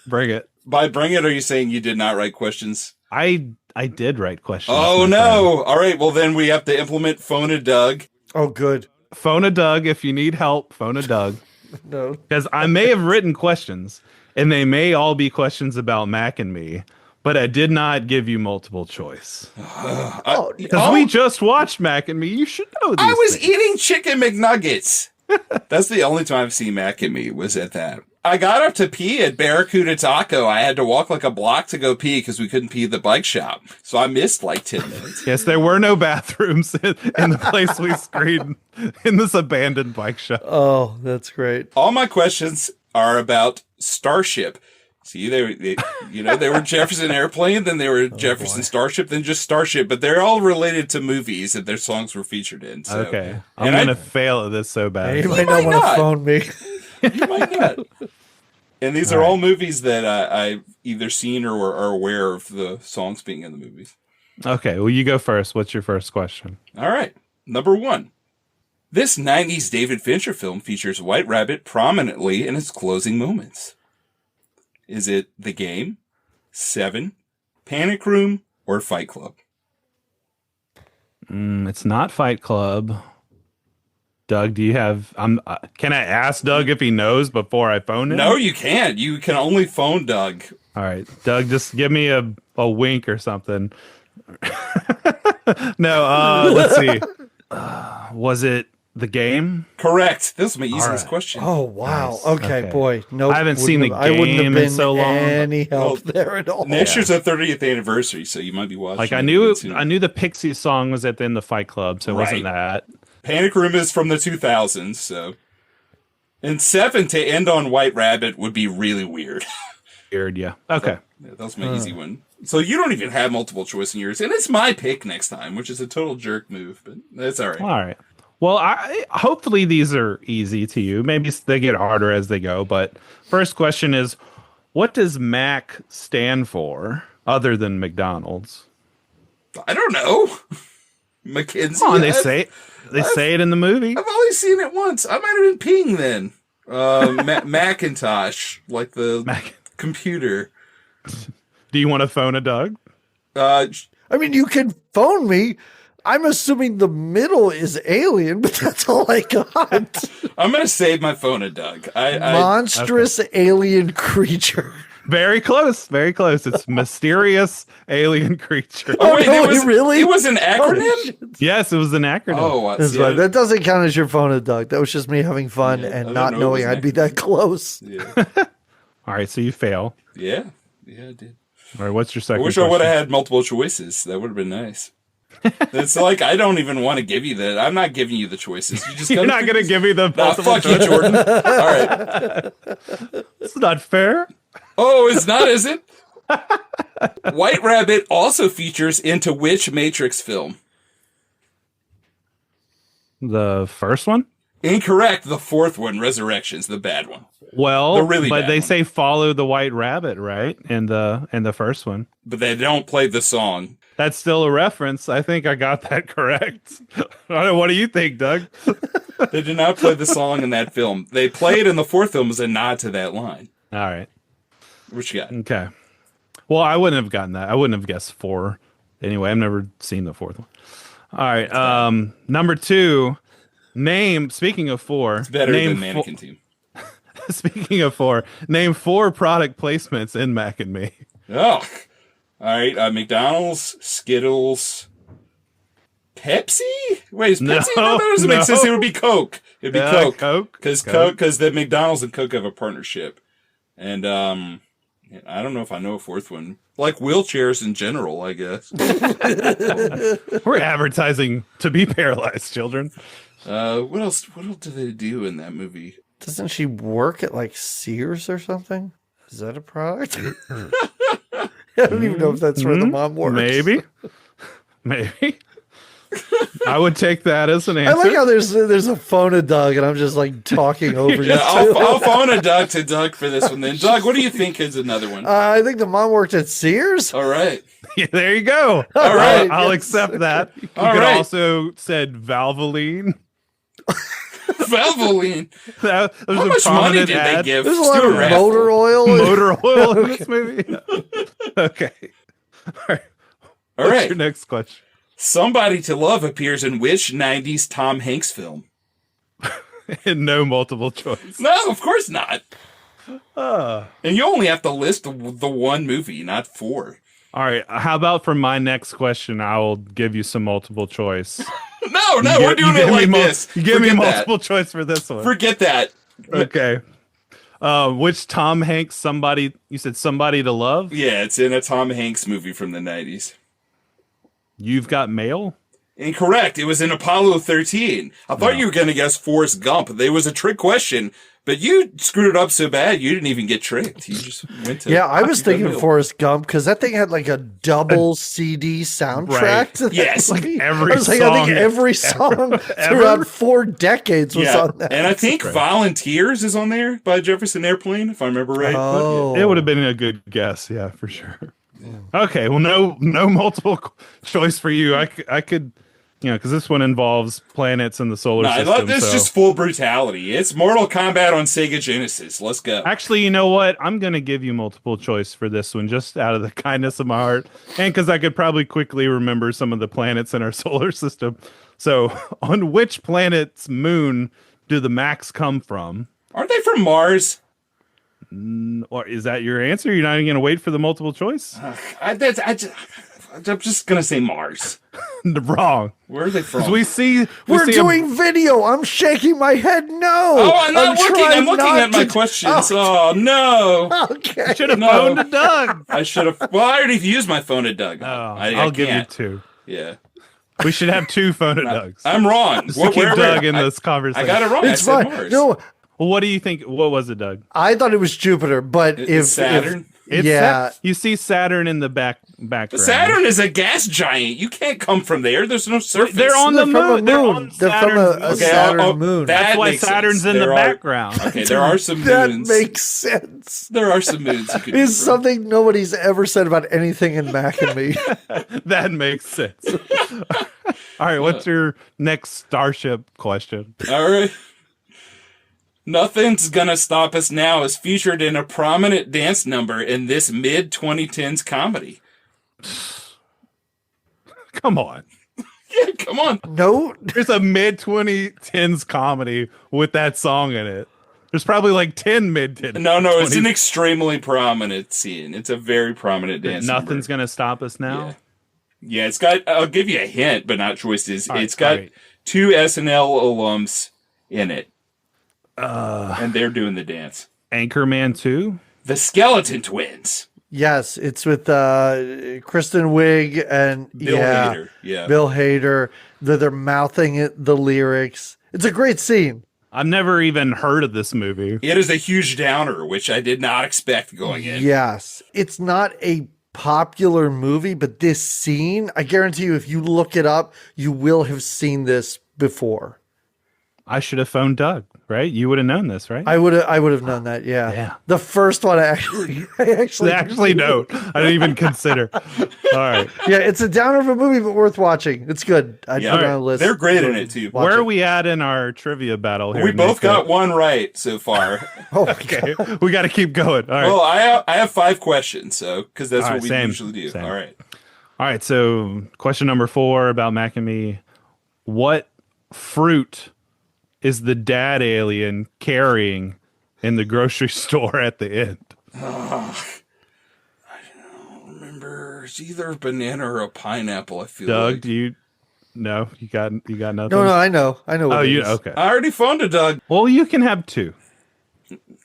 Bring it. By bring it, are you saying you did not write questions? I did write questions. Oh, no. All right. Well, then we have to implement Phone a Doug. Oh, good. Phone a Doug. If you need help, phone a Doug. No. Because I may have written questions, and they may all be questions about Mac and me, but I did not give you multiple choice. Because we just watched Mac and Me. You should know these I was things. eating chicken McNuggets. That's the only time I've seen Mac and Me was at that. I got up to pee at Barracuda Taco. I had to walk like a block to go pee because we couldn't pee at the bike shop. So I missed like 10 minutes. Yes, there were no bathrooms in the place we screened in this abandoned bike shop. Oh, that's great. All my questions are about Starship. See, they were Jefferson Airplane, then they were Jefferson Starship, then just Starship, but they're all related to movies that their songs were featured in. So. Okay. I'm going to fail at this so bad. You might not want to phone me. You might not. And these are all movies that I've either seen or are aware of the songs being in the movies. Okay, well, you go first. What's your first question? All right. Number 1. This 90s David Fincher film features White Rabbit prominently in its closing moments. Is it The Game, Seven, Panic Room, or Fight Club? It's not Fight Club. Doug, do you have... can I ask Doug if he knows before I phone him? No, you can't. You can only phone Doug. All right. Doug, just give me a wink or something. No, let's see. Was it The Game? Correct. This is my easiest question. Oh, wow. Nice. Okay, boy. No, I haven't seen The I wouldn't have Game been in so long. any help there at all. Next year's our 30th anniversary, so you might be watching. Like, it I knew soon. the Pixies song was at the end of Fight Club, so it wasn't that. Panic Room is from the 2000s, so. And Seven to end on White Rabbit would be really weird. Weird, yeah. Okay. Yeah, that was my easy one. So you don't even have multiple choice in yours, and it's my pick next time, which is a total jerk move, but that's all right. All right. Well, hopefully these are easy to you. Maybe they get harder as they go, but first question is, what does MAC stand for other than McDonald's? I don't know. Mackenzie. Oh, they say it in the movie. I've only seen it once. I might have been peeing then. Macintosh, like the computer. Do you want to phone a Doug? I mean, you can phone me. I'm assuming the middle is alien, but that's all I got. I'm going to save my phone a Doug. Monstrous alien creature. Very close. Very close. It's mysterious alien creature. Oh, wait, really? It was an acronym? Yes, it was an acronym. Oh, that's right. That doesn't count as your phone a Doug. That was just me having fun and not knowing I'd be that close. Yeah. All right, so you fail. Yeah, I did. All right, what's your second I wish question? I would have had multiple choices. That would have been nice. It's like, I don't even want to give you that. I'm not giving you the choices. You're not going to give me the multiple fuck you, Jordan. All right. It's not fair. Oh, it's not, is it? White Rabbit also features into which Matrix film? The first one? Incorrect. The fourth one, Resurrections, the bad one. Well, The really but bad they one. say follow the white rabbit, right? In the first one. But they don't play the song. That's still a reference. I think I got that correct. I don't know. What do you think, Doug? They did not play the song in that film. They played in the fourth film as a nod to that line. All right. What you got? Okay. Well, I wouldn't have gotten that. I wouldn't have guessed 4. Anyway, I've never seen the fourth one. All right. Number 2. Speaking of 4. It's better than Mannequin Two. Speaking of 4, name 4 product placements in Mac and Me. Oh. All right. McDonald's, Skittles, Pepsi? Wait, is Pepsi? No, that doesn't make sense. It would be Coke. It'd be Coke. Because the McDonald's and Coke have a partnership. And I don't know if I know a fourth one. Like wheelchairs in general, I guess. We're advertising to be paralyzed children. What else do they do in that movie? Doesn't she work at like Sears or something? Is that a product? I don't even know if that's where the mom works. Maybe. I would take that as an I answer. like how there's a phone to Doug, and I'm just like talking over you. Yeah, I'll phone a Doug to Doug for this one then. Doug, what do you think is another one? I think the mom worked at Sears. All right. Yeah, there you go. All right. I'll Yes. accept that. You All could right. also said Valvoline. Valvoline. There's How a much money prominent did they ad. give There's a lot Stuart of Raffle? motor oil. Motor oil in this movie. Okay. All right. All What's right. your next question? Somebody to Love appears in which 90s Tom Hanks film? And no multiple choice. No, of course not. And you only have to list the one movie, not four. All right. How about for my next question, I will give you some multiple choice. No, we're doing it like this. You give me Forget that. multiple choice for this one. Forget that. Okay. Which Tom Hanks you said Somebody to Love? Yeah, it's in a Tom Hanks movie from the 90s. You've Got Mail? Incorrect. It was in Apollo 13. I thought you were going to guess Forrest Gump. There was a trick question, but you screwed it up so bad you didn't even get tricked. You just went to... Yeah, I was thinking Middle. Forrest Gump because that thing had like a double CD soundtrack. Right. to that Yes. movie. Every I was like, I think song every song throughout 4 decades was Yeah, on that. and I think Volunteers is on there by Jefferson Airplane, if I remember right. Oh. It would have been a good guess, yeah, for sure. Okay, well, no multiple choice for you. I could, because this one involves planets in the solar No, I system. love this. so- Just full brutality. It's Mortal Kombat on Sega Genesis. Let's go. Actually, you know what? I'm going to give you multiple choice for this one, just out of the kindness of my heart, and because I could probably quickly remember some of the planets in our solar system. So, on which planet's moon do the Macs come from? Aren't they from Mars? Or is that your answer? You're not even going to wait for the multiple choice? I'm just gonna say Mars. Wrong. Where are they from? We see We're doing video. I'm shaking my head. No. Oh, I'm not looking. trying I'm looking not at my to- questions. Oh no! Okay. should have No. phoned to Doug. I should have. Well, I already used my phone to Doug. Oh, I I'll give you can't. 2. Yeah, We should have 2 phone to Dougs. I'm wrong. Just to keep Doug in this I conversation. got it wrong. It's I said fine. Mars. No, Well, what do you think? What was it, Doug? I thought it was Jupiter, but It's Saturn. Yeah. You see Saturn in the background. But Saturn is a gas giant. You can't come from there. There's no surface. They're on the They're from a moon. They're moon. on They're from Saturn's a moon. Saturn moon. That's why makes Saturn's sense. in the There are- background. Okay, there are some That moons. makes sense. There are some moons. You could be Is from. something nobody's ever said about anything in Mac and Me. That makes sense. All right, what's your next Starship question? All right. Nothing's Gonna Stop Us Now is featured in a prominent dance number in this mid-2010s comedy. Come on. Yeah, come on. No, There's a mid-2010s comedy with that song in it. There's probably like 10 mid-10s. No, it's an extremely prominent scene. It's a very prominent dance Nothing's number. going to stop us now? Yeah, it's got, I'll give you a hint, but not choices. All right, It's got all right. 2 SNL alums in it. And they're doing the dance. Anchorman 2? The Skeleton Twins. yes, it's with Kristen Wiig and Bill Hader. Yeah. Bill Hader. They're mouthing the lyrics. It's a great scene. I've never even heard of this movie. It is a huge downer, which I did not expect going in. Yes, it's not a popular movie, but this scene, I guarantee you, if you look it up, you will have seen this before. I should have phoned Doug, right? You would have known this, right? I would have known that. Yeah. Yeah. The first one, I actually don't. I didn't even consider. All right. Yeah, it's a downer of a movie, but worth watching. It's good. I Yeah, put it on a list. they're great in it too. Watch Where it. are we at in our trivia battle here? We both Nick? got one right so far. Oh my Okay. God. We got to keep going. All right. Well, I have 5 questions, so because that's All what right, we same, usually do. same. All right. All right. So, question number 4 about Mac and Me. What fruit is the dad alien carrying in the grocery store at the end? I don't remember. It's either a banana or a pineapple. I feel Doug, like. do you? No, you got nothing. No, I know. I know. Oh, what it you is. okay? I already phoned a Doug. Well, you can have two.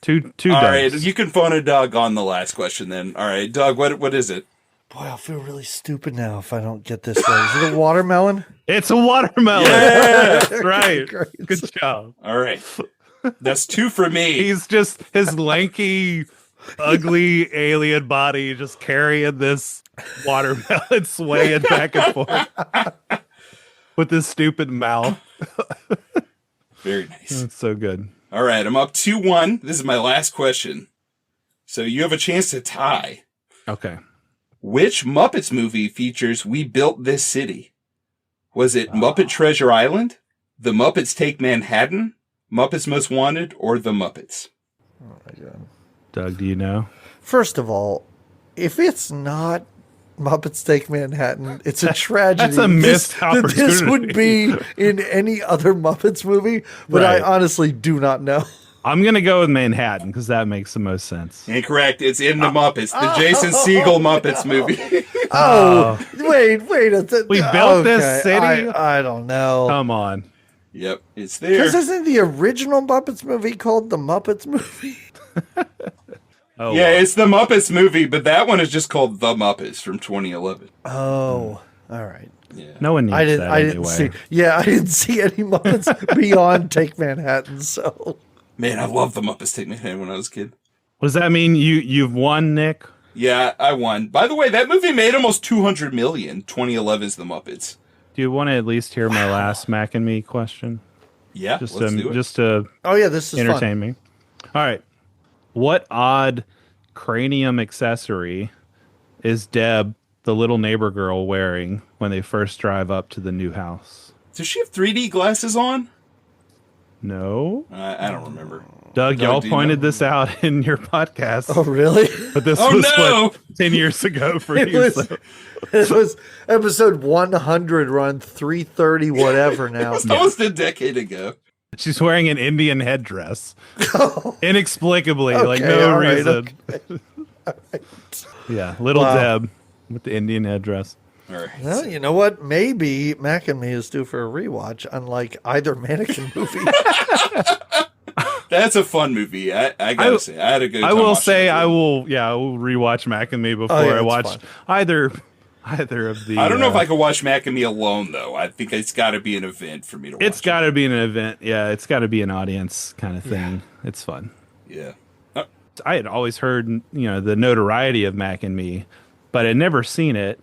Two. All right, Dougs. you can phone a Doug on the last question then. All right, Doug, what is it? Boy, I'll feel really stupid now if I don't get this right. Is it a watermelon? It's a watermelon. Yeah! That's right. Great. Good job. All right. That's 2 for me. He's just his lanky, ugly alien body just carrying this watermelon, swaying back and forth. with his stupid mouth. Very nice. That's so good. All right, I'm up 2-1. This is my last question. So you have a chance to tie. Okay. Which Muppets movie features We Built This City? Was it Muppet Treasure Island, The Muppets Take Manhattan, Muppets Most Wanted, or The Muppets? Oh my God. Doug, do you know? First of all, if it's not Muppets Take Manhattan, it's a tragedy. That's a missed opportunity. This would be in any other Muppets movie, but Right. I honestly do not know. I'm going to go with Manhattan because that makes the most sense. Incorrect. It's in The Muppets, the Jason Segel Muppets movie. Wait. We built this city? I don't know. Come on. Yep, it's Because there. isn't the original Muppets movie called The Muppets Movie? Oh, Yeah, it's the Muppets movie, but that one is just called The Muppets from 2011. Oh, all right. Yeah. No one needs that I didn't anyway. see. Yeah, I didn't see any Muppets beyond Take Manhattan. So Man, I loved The Muppets Take Manhattan when I was a kid. What does that mean? You've won, Nick? Yeah, I won. By the way, that movie made almost $200 million. 2011's The Muppets. Do you want to at least hear my last Mac and Me question? Yeah, Just let's do it. just to oh yeah, this is entertain fun. me. All right. What odd cranium accessory is Deb, the little neighbor girl, wearing when they first drive up to the new house? Does she have 3D glasses on? No. I don't remember. Doug, y'all do you pointed know? this out in your podcast. Oh really? But this Oh, was no! what, 10 years ago for It you. was, so- it was episode 100, run 330, whatever. Now It's almost a decade ago. She's wearing an Indian headdress. Inexplicably, like Okay, no all right, reason. okay. Yeah, little Wow. Deb with the Indian headdress. All right. Well, you know what? Maybe Mac and Me is due for a rewatch, unlike either Mannequin movie. That's a fun movie. I gotta say, I had a good time. I will watching say it. I will rewatch Mac and Me before yeah, I it's watch fun. either of the I don't know if I could watch Mac and Me alone, though. I think it's got to be an event for me to watch. It's got to be an event. Yeah, it's got to be an audience kind of thing. It's fun. Yeah. I had always heard, the notoriety of Mac and Me, but I'd never seen it.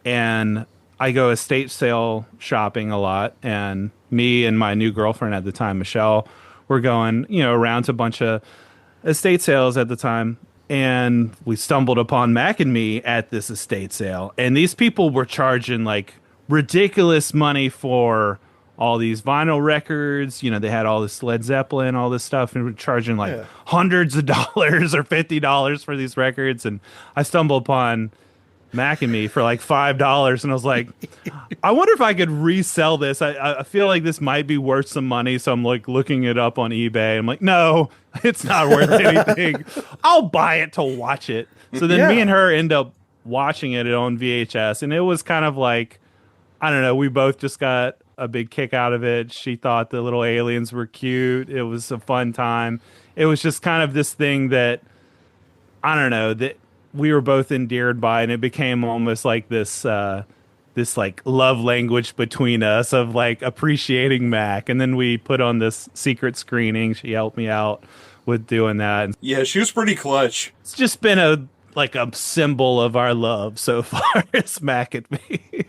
And I go estate sale shopping a lot, and me and my new girlfriend at the time, Michelle, were going, around to a bunch of estate sales at the time. And we stumbled upon Mac and Me at this estate sale. And these people were charging like ridiculous money for all these vinyl records. They had all this Led Zeppelin, all this stuff, and were charging like hundreds of dollars or $50 for these records. And I stumbled upon Mac and Me for like $5, and I was like, I wonder if I could resell this. I feel like this might be worth some money, so I'm like looking it up on eBay. I'm like, no, it's not worth anything. I'll buy it to watch it. So then me and her end up watching it on VHS, and it was kind of like, I don't know, we both just got a big kick out of it. She thought the little aliens were cute. It was a fun time. It was just kind of this thing that, I don't know, that we were both endeared by, and it became almost like this like love language between us of like appreciating Mac. And then we put on this secret screening. She helped me out with doing that. Yeah, she was pretty clutch. It's just been a symbol of our love so far as Mac and Me.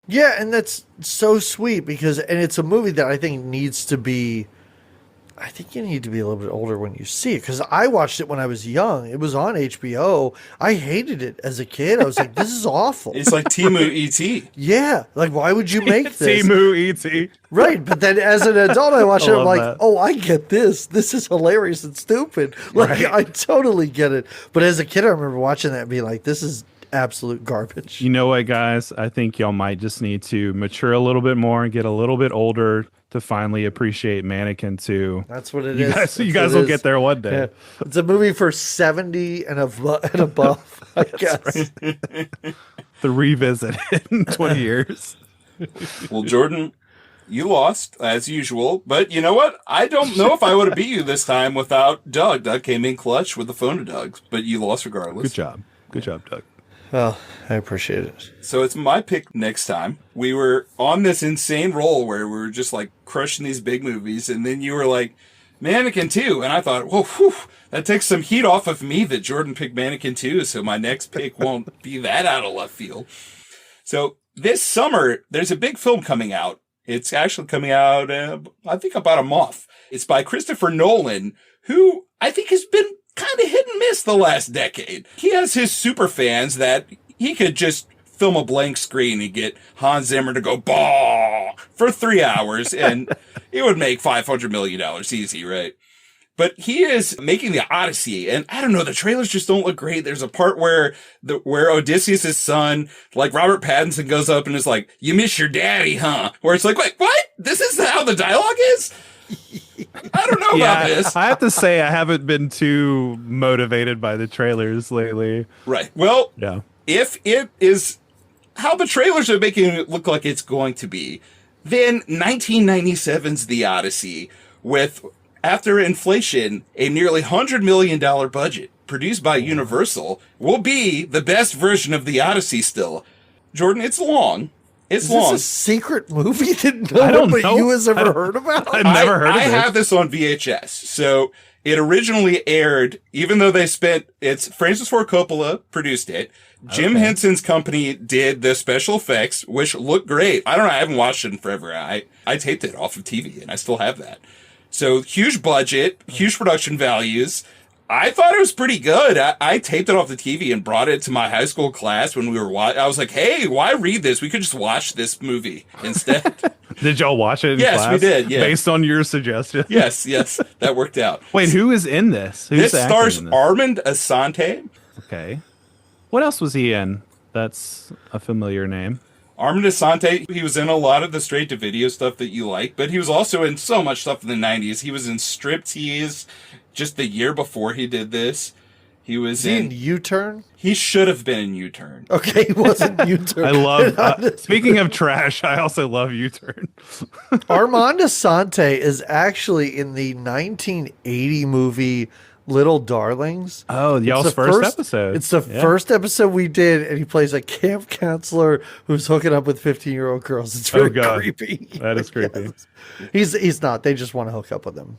Yeah, and that's so sweet because it's a movie that I think needs to be. I think you need to be a little bit older when you see it because I watched it when I was young. It was on HBO. I hated it as a kid. I was like, "This is awful." It's like Timu E.T. Yeah, like why would you make this? Timu E.T. Right, but then as an adult, I watch it. I'm love like, that. "Oh, I get this. This is hilarious and stupid." Like Right. I totally get it. But as a kid, I remember watching that and being like, "This is absolute garbage." You know what, guys? I think y'all might just need to mature a little bit more and get a little bit older to finally appreciate Mannequin 2. That's what it You is. guys, you That's guys what it will is. get there one day. Yeah. It's a movie for 70 and above, I guess. To revisit it in 20 years. Well, Jordan, you lost as usual, but you know what? I don't know if I would have beat you this time without Doug. Doug came in clutch with the phone to Doug, but you lost regardless. Good job. Good job, Doug. Well, I appreciate it. So it's my pick next time. We were on this insane roll where we were just like crushing these big movies, and then you were like, Mannequin 2. And I thought, well, whew, that takes some heat off of me that Jordan picked Mannequin 2, so my next pick won't be that out of left field. So this summer, there's a big film coming out. It's actually coming out, I think, about a month. It's by Christopher Nolan, who I think has been kind of hit and miss the last decade. He has his super fans that he could just film a blank screen and get Hans Zimmer to go bah for 3 hours and it would make $500 million easy, right? But he is making the Odyssey, and I don't know, the trailers just don't look great. There's a part where Odysseus' son, like Robert Pattinson, goes up and is like, "You miss your daddy, huh?" Where it's like, wait, what? This is how the dialogue is? I don't know about this. I have to say I haven't been too motivated by the trailers lately. Right. Well, yeah. If it is how the trailers are making it look like it's going to be, then 1997's The Odyssey, with, after inflation, a nearly $100 million budget produced by Universal, will be the best version of The Odyssey still. Jordan, it's long. It's long. Is this a secret movie that no one but you has ever heard about? I've never heard of it. I have this on VHS. So it originally aired, even though it's Francis Ford Coppola produced it. Jim Henson's company did the special effects, which look great. I don't know. I haven't watched it in forever. I taped it off of TV and I still have that. So huge budget, huge production values. I thought it was pretty good. I taped it off the TV and brought it to my high school class when we were watching. I was like, hey, why read this? We could just watch this movie instead. Did y'all watch it in yes, class? we did. Yeah. Based on your suggestion? Yes, that worked out. Wait, who is in this? Who's this stars Armand Assante. Okay. What else was he in? That's a familiar name. Armand Assante, he was in a lot of the straight-to-video stuff that you like, but he was also in so much stuff in the 90s. He was in Striptease just the year before he did this. He was in U-Turn? He should have been in U-Turn. Okay, he wasn't U-Turn. I love, speaking of trash, I also love U-Turn. Armand Assante is actually in the 1980 movie Little Darlings. Oh, y'all's first episode. It's the first episode we did, and he plays a camp counselor who's hooking up with 15-year-old girls. It's very creepy. That is creepy. Yes. He's not. They just want to hook up with him.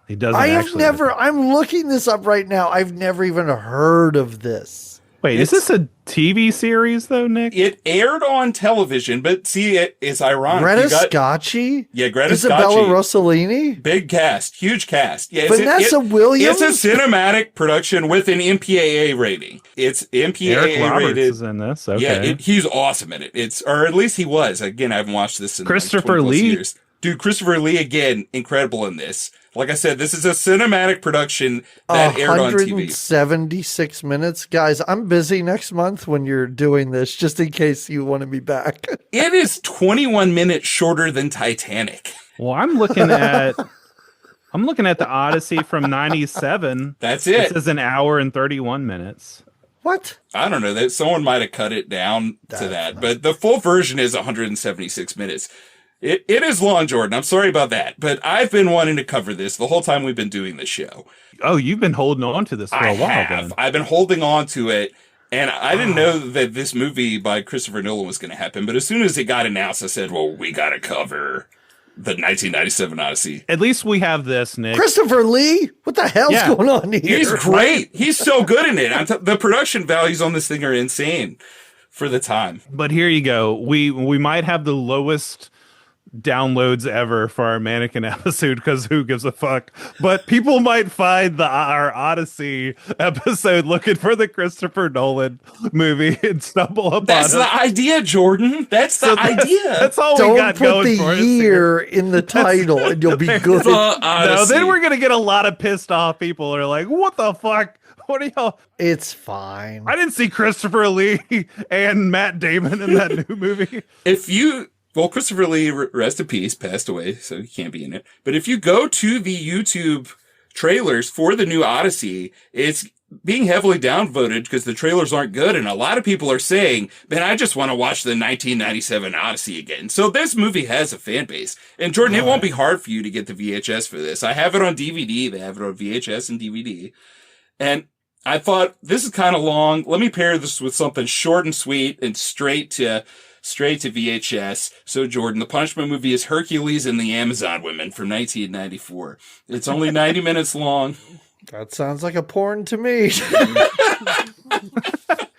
He doesn't. I'm looking this up right now. I've never even heard of this. Wait, is this a TV series though, Nick? It aired on television, but see, it's ironic. Greta Scacchi? Yeah, Greta Isabella Scacchi. Rossellini? Big cast, huge cast. Yeah, Vanessa Williams? It's a cinematic production with an MPAA rating. It's MPAA Eric Roberts rated. is in this. Okay. Yeah, he's awesome in it. Or at least he was. Again, I haven't watched this in Christopher like 20+ Lee. years. Dude, Christopher Lee, again, incredible in this. Like I said, this is a cinematic production that aired on TV. 176 minutes. Guys, I'm busy next month when you're doing this, just in case you want to be back. It is 21 minutes shorter than Titanic. Well, I'm looking at the Odyssey from 97. That's it. This is an hour and 31 minutes. What? I don't know. That someone might have cut it down to that, but the full version is 176 minutes. It is long, Jordan. I'm sorry about that, but I've been wanting to cover this the whole time we've been doing this show. Oh, you've been holding on to this for a while. Then. I've been holding on to it, and I didn't know that this movie by Christopher Nolan was going to happen. But as soon as it got announced, I said, "Well, we got to cover the 1997 Odyssey." At least we have this, Nick. Christopher Lee? What the hell's going on here? He's great. He's so good in it. The production values on this thing are insane for the time. But here you go. We might have the lowest downloads ever for our Mannequin episode because who gives a fuck, but people might find our Odyssey episode looking for the Christopher Nolan movie and stumble upon That's the idea, Jordan. That's the idea. That's all Don't we got going for us. Don't put the year in the title and you'll be good. No, then we're gonna get a lot of pissed off people who are like, what the fuck? What are y'all? It's fine. I didn't see Christopher Lee and Matt Damon in that new movie. Well, Christopher Lee, rest in peace, passed away, so he can't be in it. But if you go to the YouTube trailers for the new Odyssey, it's being heavily downvoted because the trailers aren't good. And a lot of people are saying, man, I just want to watch the 1997 Odyssey again. So this movie has a fan base. And Jordan, it won't be hard for you to get the VHS for this. I have it on DVD. They have it on VHS and DVD. And I thought, this is kind of long. Let me pair this with something short and sweet and straight to straight to VHS. So, Jordan, the punishment movie is Hercules and the Amazon Women from 1994. It's only 90 minutes long. That sounds like a porn to me.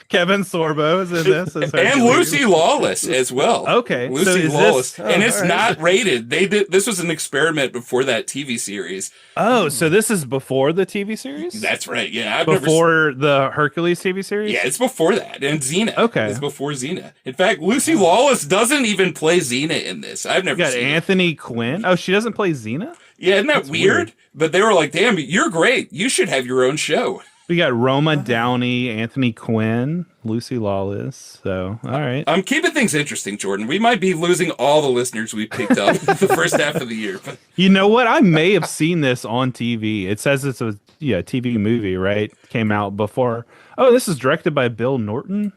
Kevin Sorbo is in this. And Lucy Lawless as well. Okay. Lucy Lawless. And it's not rated. This was an experiment before that TV series. Oh, so this is before the TV series? That's right. Yeah. Before the Hercules TV series? Yeah, it's before that. And Xena. Okay. It's before Xena. In fact, Lucy Lawless doesn't even play Xena in this. I've never seen Anthony Quinn. Oh, she doesn't play Xena? Yeah, isn't that weird? But they were like, damn, you're great. You should have your own show. We got Roma Downey, Anthony Quinn, Lucy Lawless. So, all right. I'm keeping things interesting, Jordan. We might be losing all the listeners we picked up the first half of the year. But you know what? I may have seen this on TV. It says it's a TV movie, right? Came out before. Oh, this is directed by Bill Norton.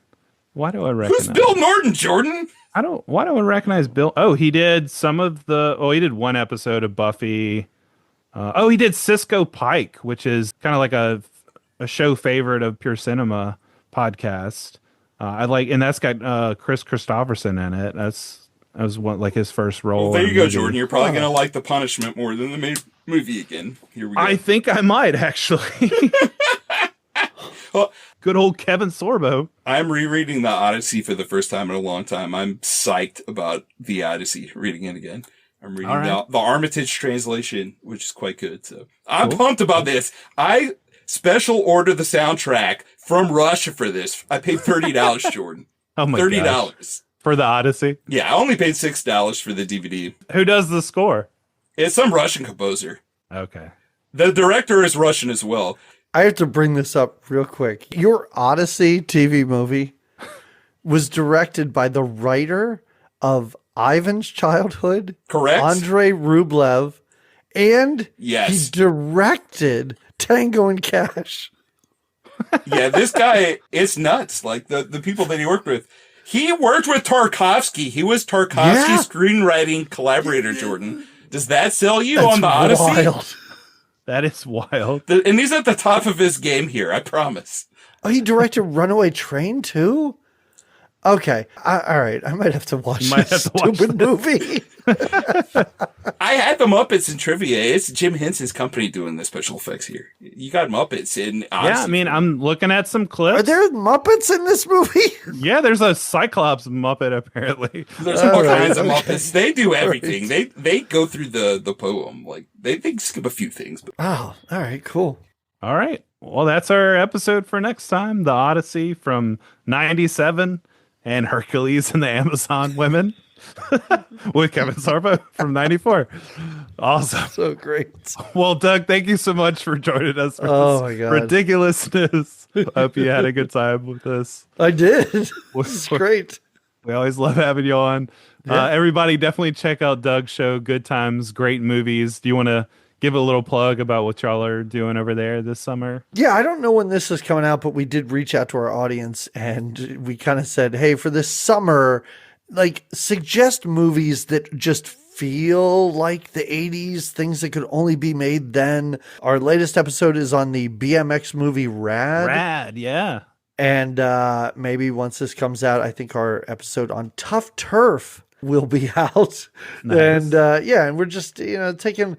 Why do I recognize? Who's Bill Norton, Jordan? Why do I recognize Bill? Oh, he did he did one episode of Buffy. He did Cisco Pike, which is kind of like a show favorite of Pure Cinema podcast. And that's got Chris Christopherson in it. That was his first role. Well, there you go, Jordan. You're probably gonna like The Punishment more than the main movie again. Here we go. I think I might actually. Well, good old Kevin Sorbo. I'm rereading The Odyssey for the first time in a long time. I'm psyched about The Odyssey, reading it again. I'm reading the Armitage translation, which is quite good. So I'm pumped about this. I special order the soundtrack from Russia for this. I paid $30, Jordan. Oh my $30 gosh. For The Odyssey? Yeah, I only paid $6 for the DVD. Who does the score? It's some Russian composer. Okay. The director is Russian as well. I have to bring this up real quick. Your Odyssey TV movie was directed by the writer of Ivan's Childhood, correct? Andrei Rublev, and he directed Tango and Cash. Yeah, this guy is nuts. Like the people that he worked with. He worked with Tarkovsky. He was Tarkovsky's screenwriting collaborator, Jordan. Does that sell you on the Odyssey? Wild. That is wild. And he's at the top of his game here, I promise. Oh, he directed Runaway Train too? Okay. All right. I might have to watch this stupid movie. I had the Muppets in trivia. It's Jim Henson's company doing the special effects here. You got Muppets in Odyssey. Yeah, I mean, I'm looking at some clips. Are there Muppets in this movie? Yeah, there's a Cyclops Muppet, apparently. There's all kinds of Muppets. They do everything. They go through the poem. Like, they skip a few things. But. Oh, all right, cool. All right. Well, that's our episode for next time. The Odyssey from 97. And Hercules and the Amazon Women with Kevin Sorbo from 94. Awesome. So great. Well, Doug, thank you so much for joining us for this ridiculousness. Hope you had a good time with this. I did. It's great. We always love having you on. Yeah. Everybody definitely check out Doug's show, Good Times, Great Movies. Do you want to give a little plug about what y'all are doing over there this summer? Yeah, I don't know when this is coming out, but we did reach out to our audience and we kind of said, hey, for this summer, like suggest movies that just feel like the 80s, things that could only be made then. Our latest episode is on the BMX movie Rad. Rad, yeah. And maybe once this comes out, I think our episode on Tough Turf will be out. Nice. And and we're just, taking...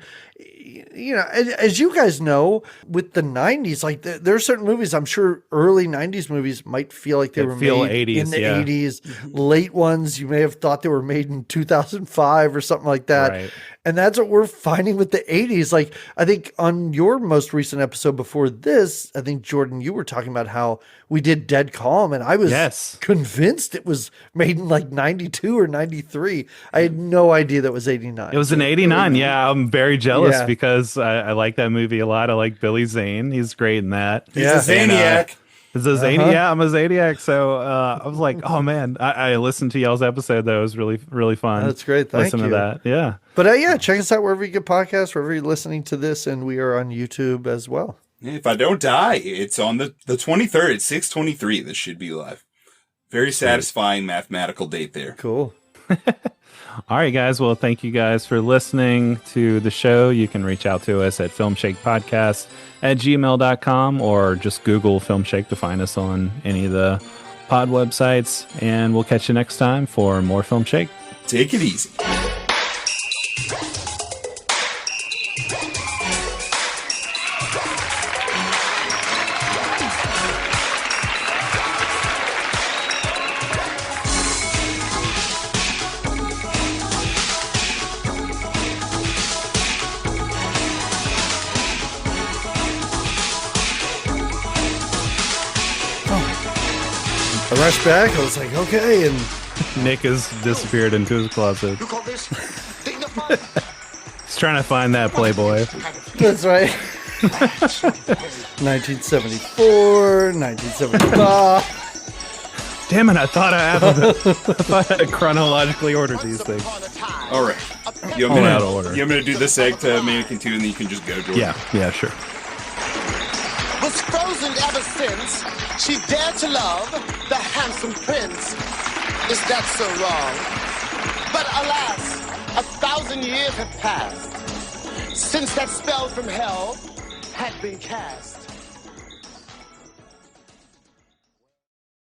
as you guys know, with the 90s, like there are certain movies, I'm sure early 90s movies might feel like they were made 80s, in the 80s. Late ones, you may have thought they were made in 2005 or something like that. Right. And that's what we're finding with the 80s. Like, I think on your most recent episode before this, I think, Jordan, you were talking about how we did Dead Calm, and I was convinced it was made in like 92 or 93. I had no idea that was 89. It was in 89. Yeah, I'm very jealous because I like that movie a lot. I like Billy Zane. He's great in that. He's a Zaniac. Is a Zaniac? Yeah, I'm a Zaniac. So I was like, oh man, I listened to y'all's episode. That was really, really fun. That's great. Thank you. To that. Yeah. But check us out wherever you get podcasts, wherever you're listening to this, and we are on YouTube as well. If I don't die, it's on the 23rd, 6/23. This should be live. Very satisfying mathematical date there. Cool. All right, guys. Well, thank you guys for listening to the show. You can reach out to us at filmshakepodcast@gmail.com or just Google Film Shake to find us on any of the pod websites, and we'll catch you next time for more Film Shake. Take it easy. I rushed back. I was like, okay, and Nick has disappeared into his closet. You call this dignified? He's trying to find that Playboy. that's right. 1974, 1975. Damn it! I thought I had chronologically ordered these things. All right. You All out of order. I'm going to do this egg to Mannequin 2, and then you can just go, Jordan. Yeah, sure. Was frozen ever since she dared to love the handsome prince. Is that so wrong? But alas, 1,000 years have passed since that spell from hell had been cast.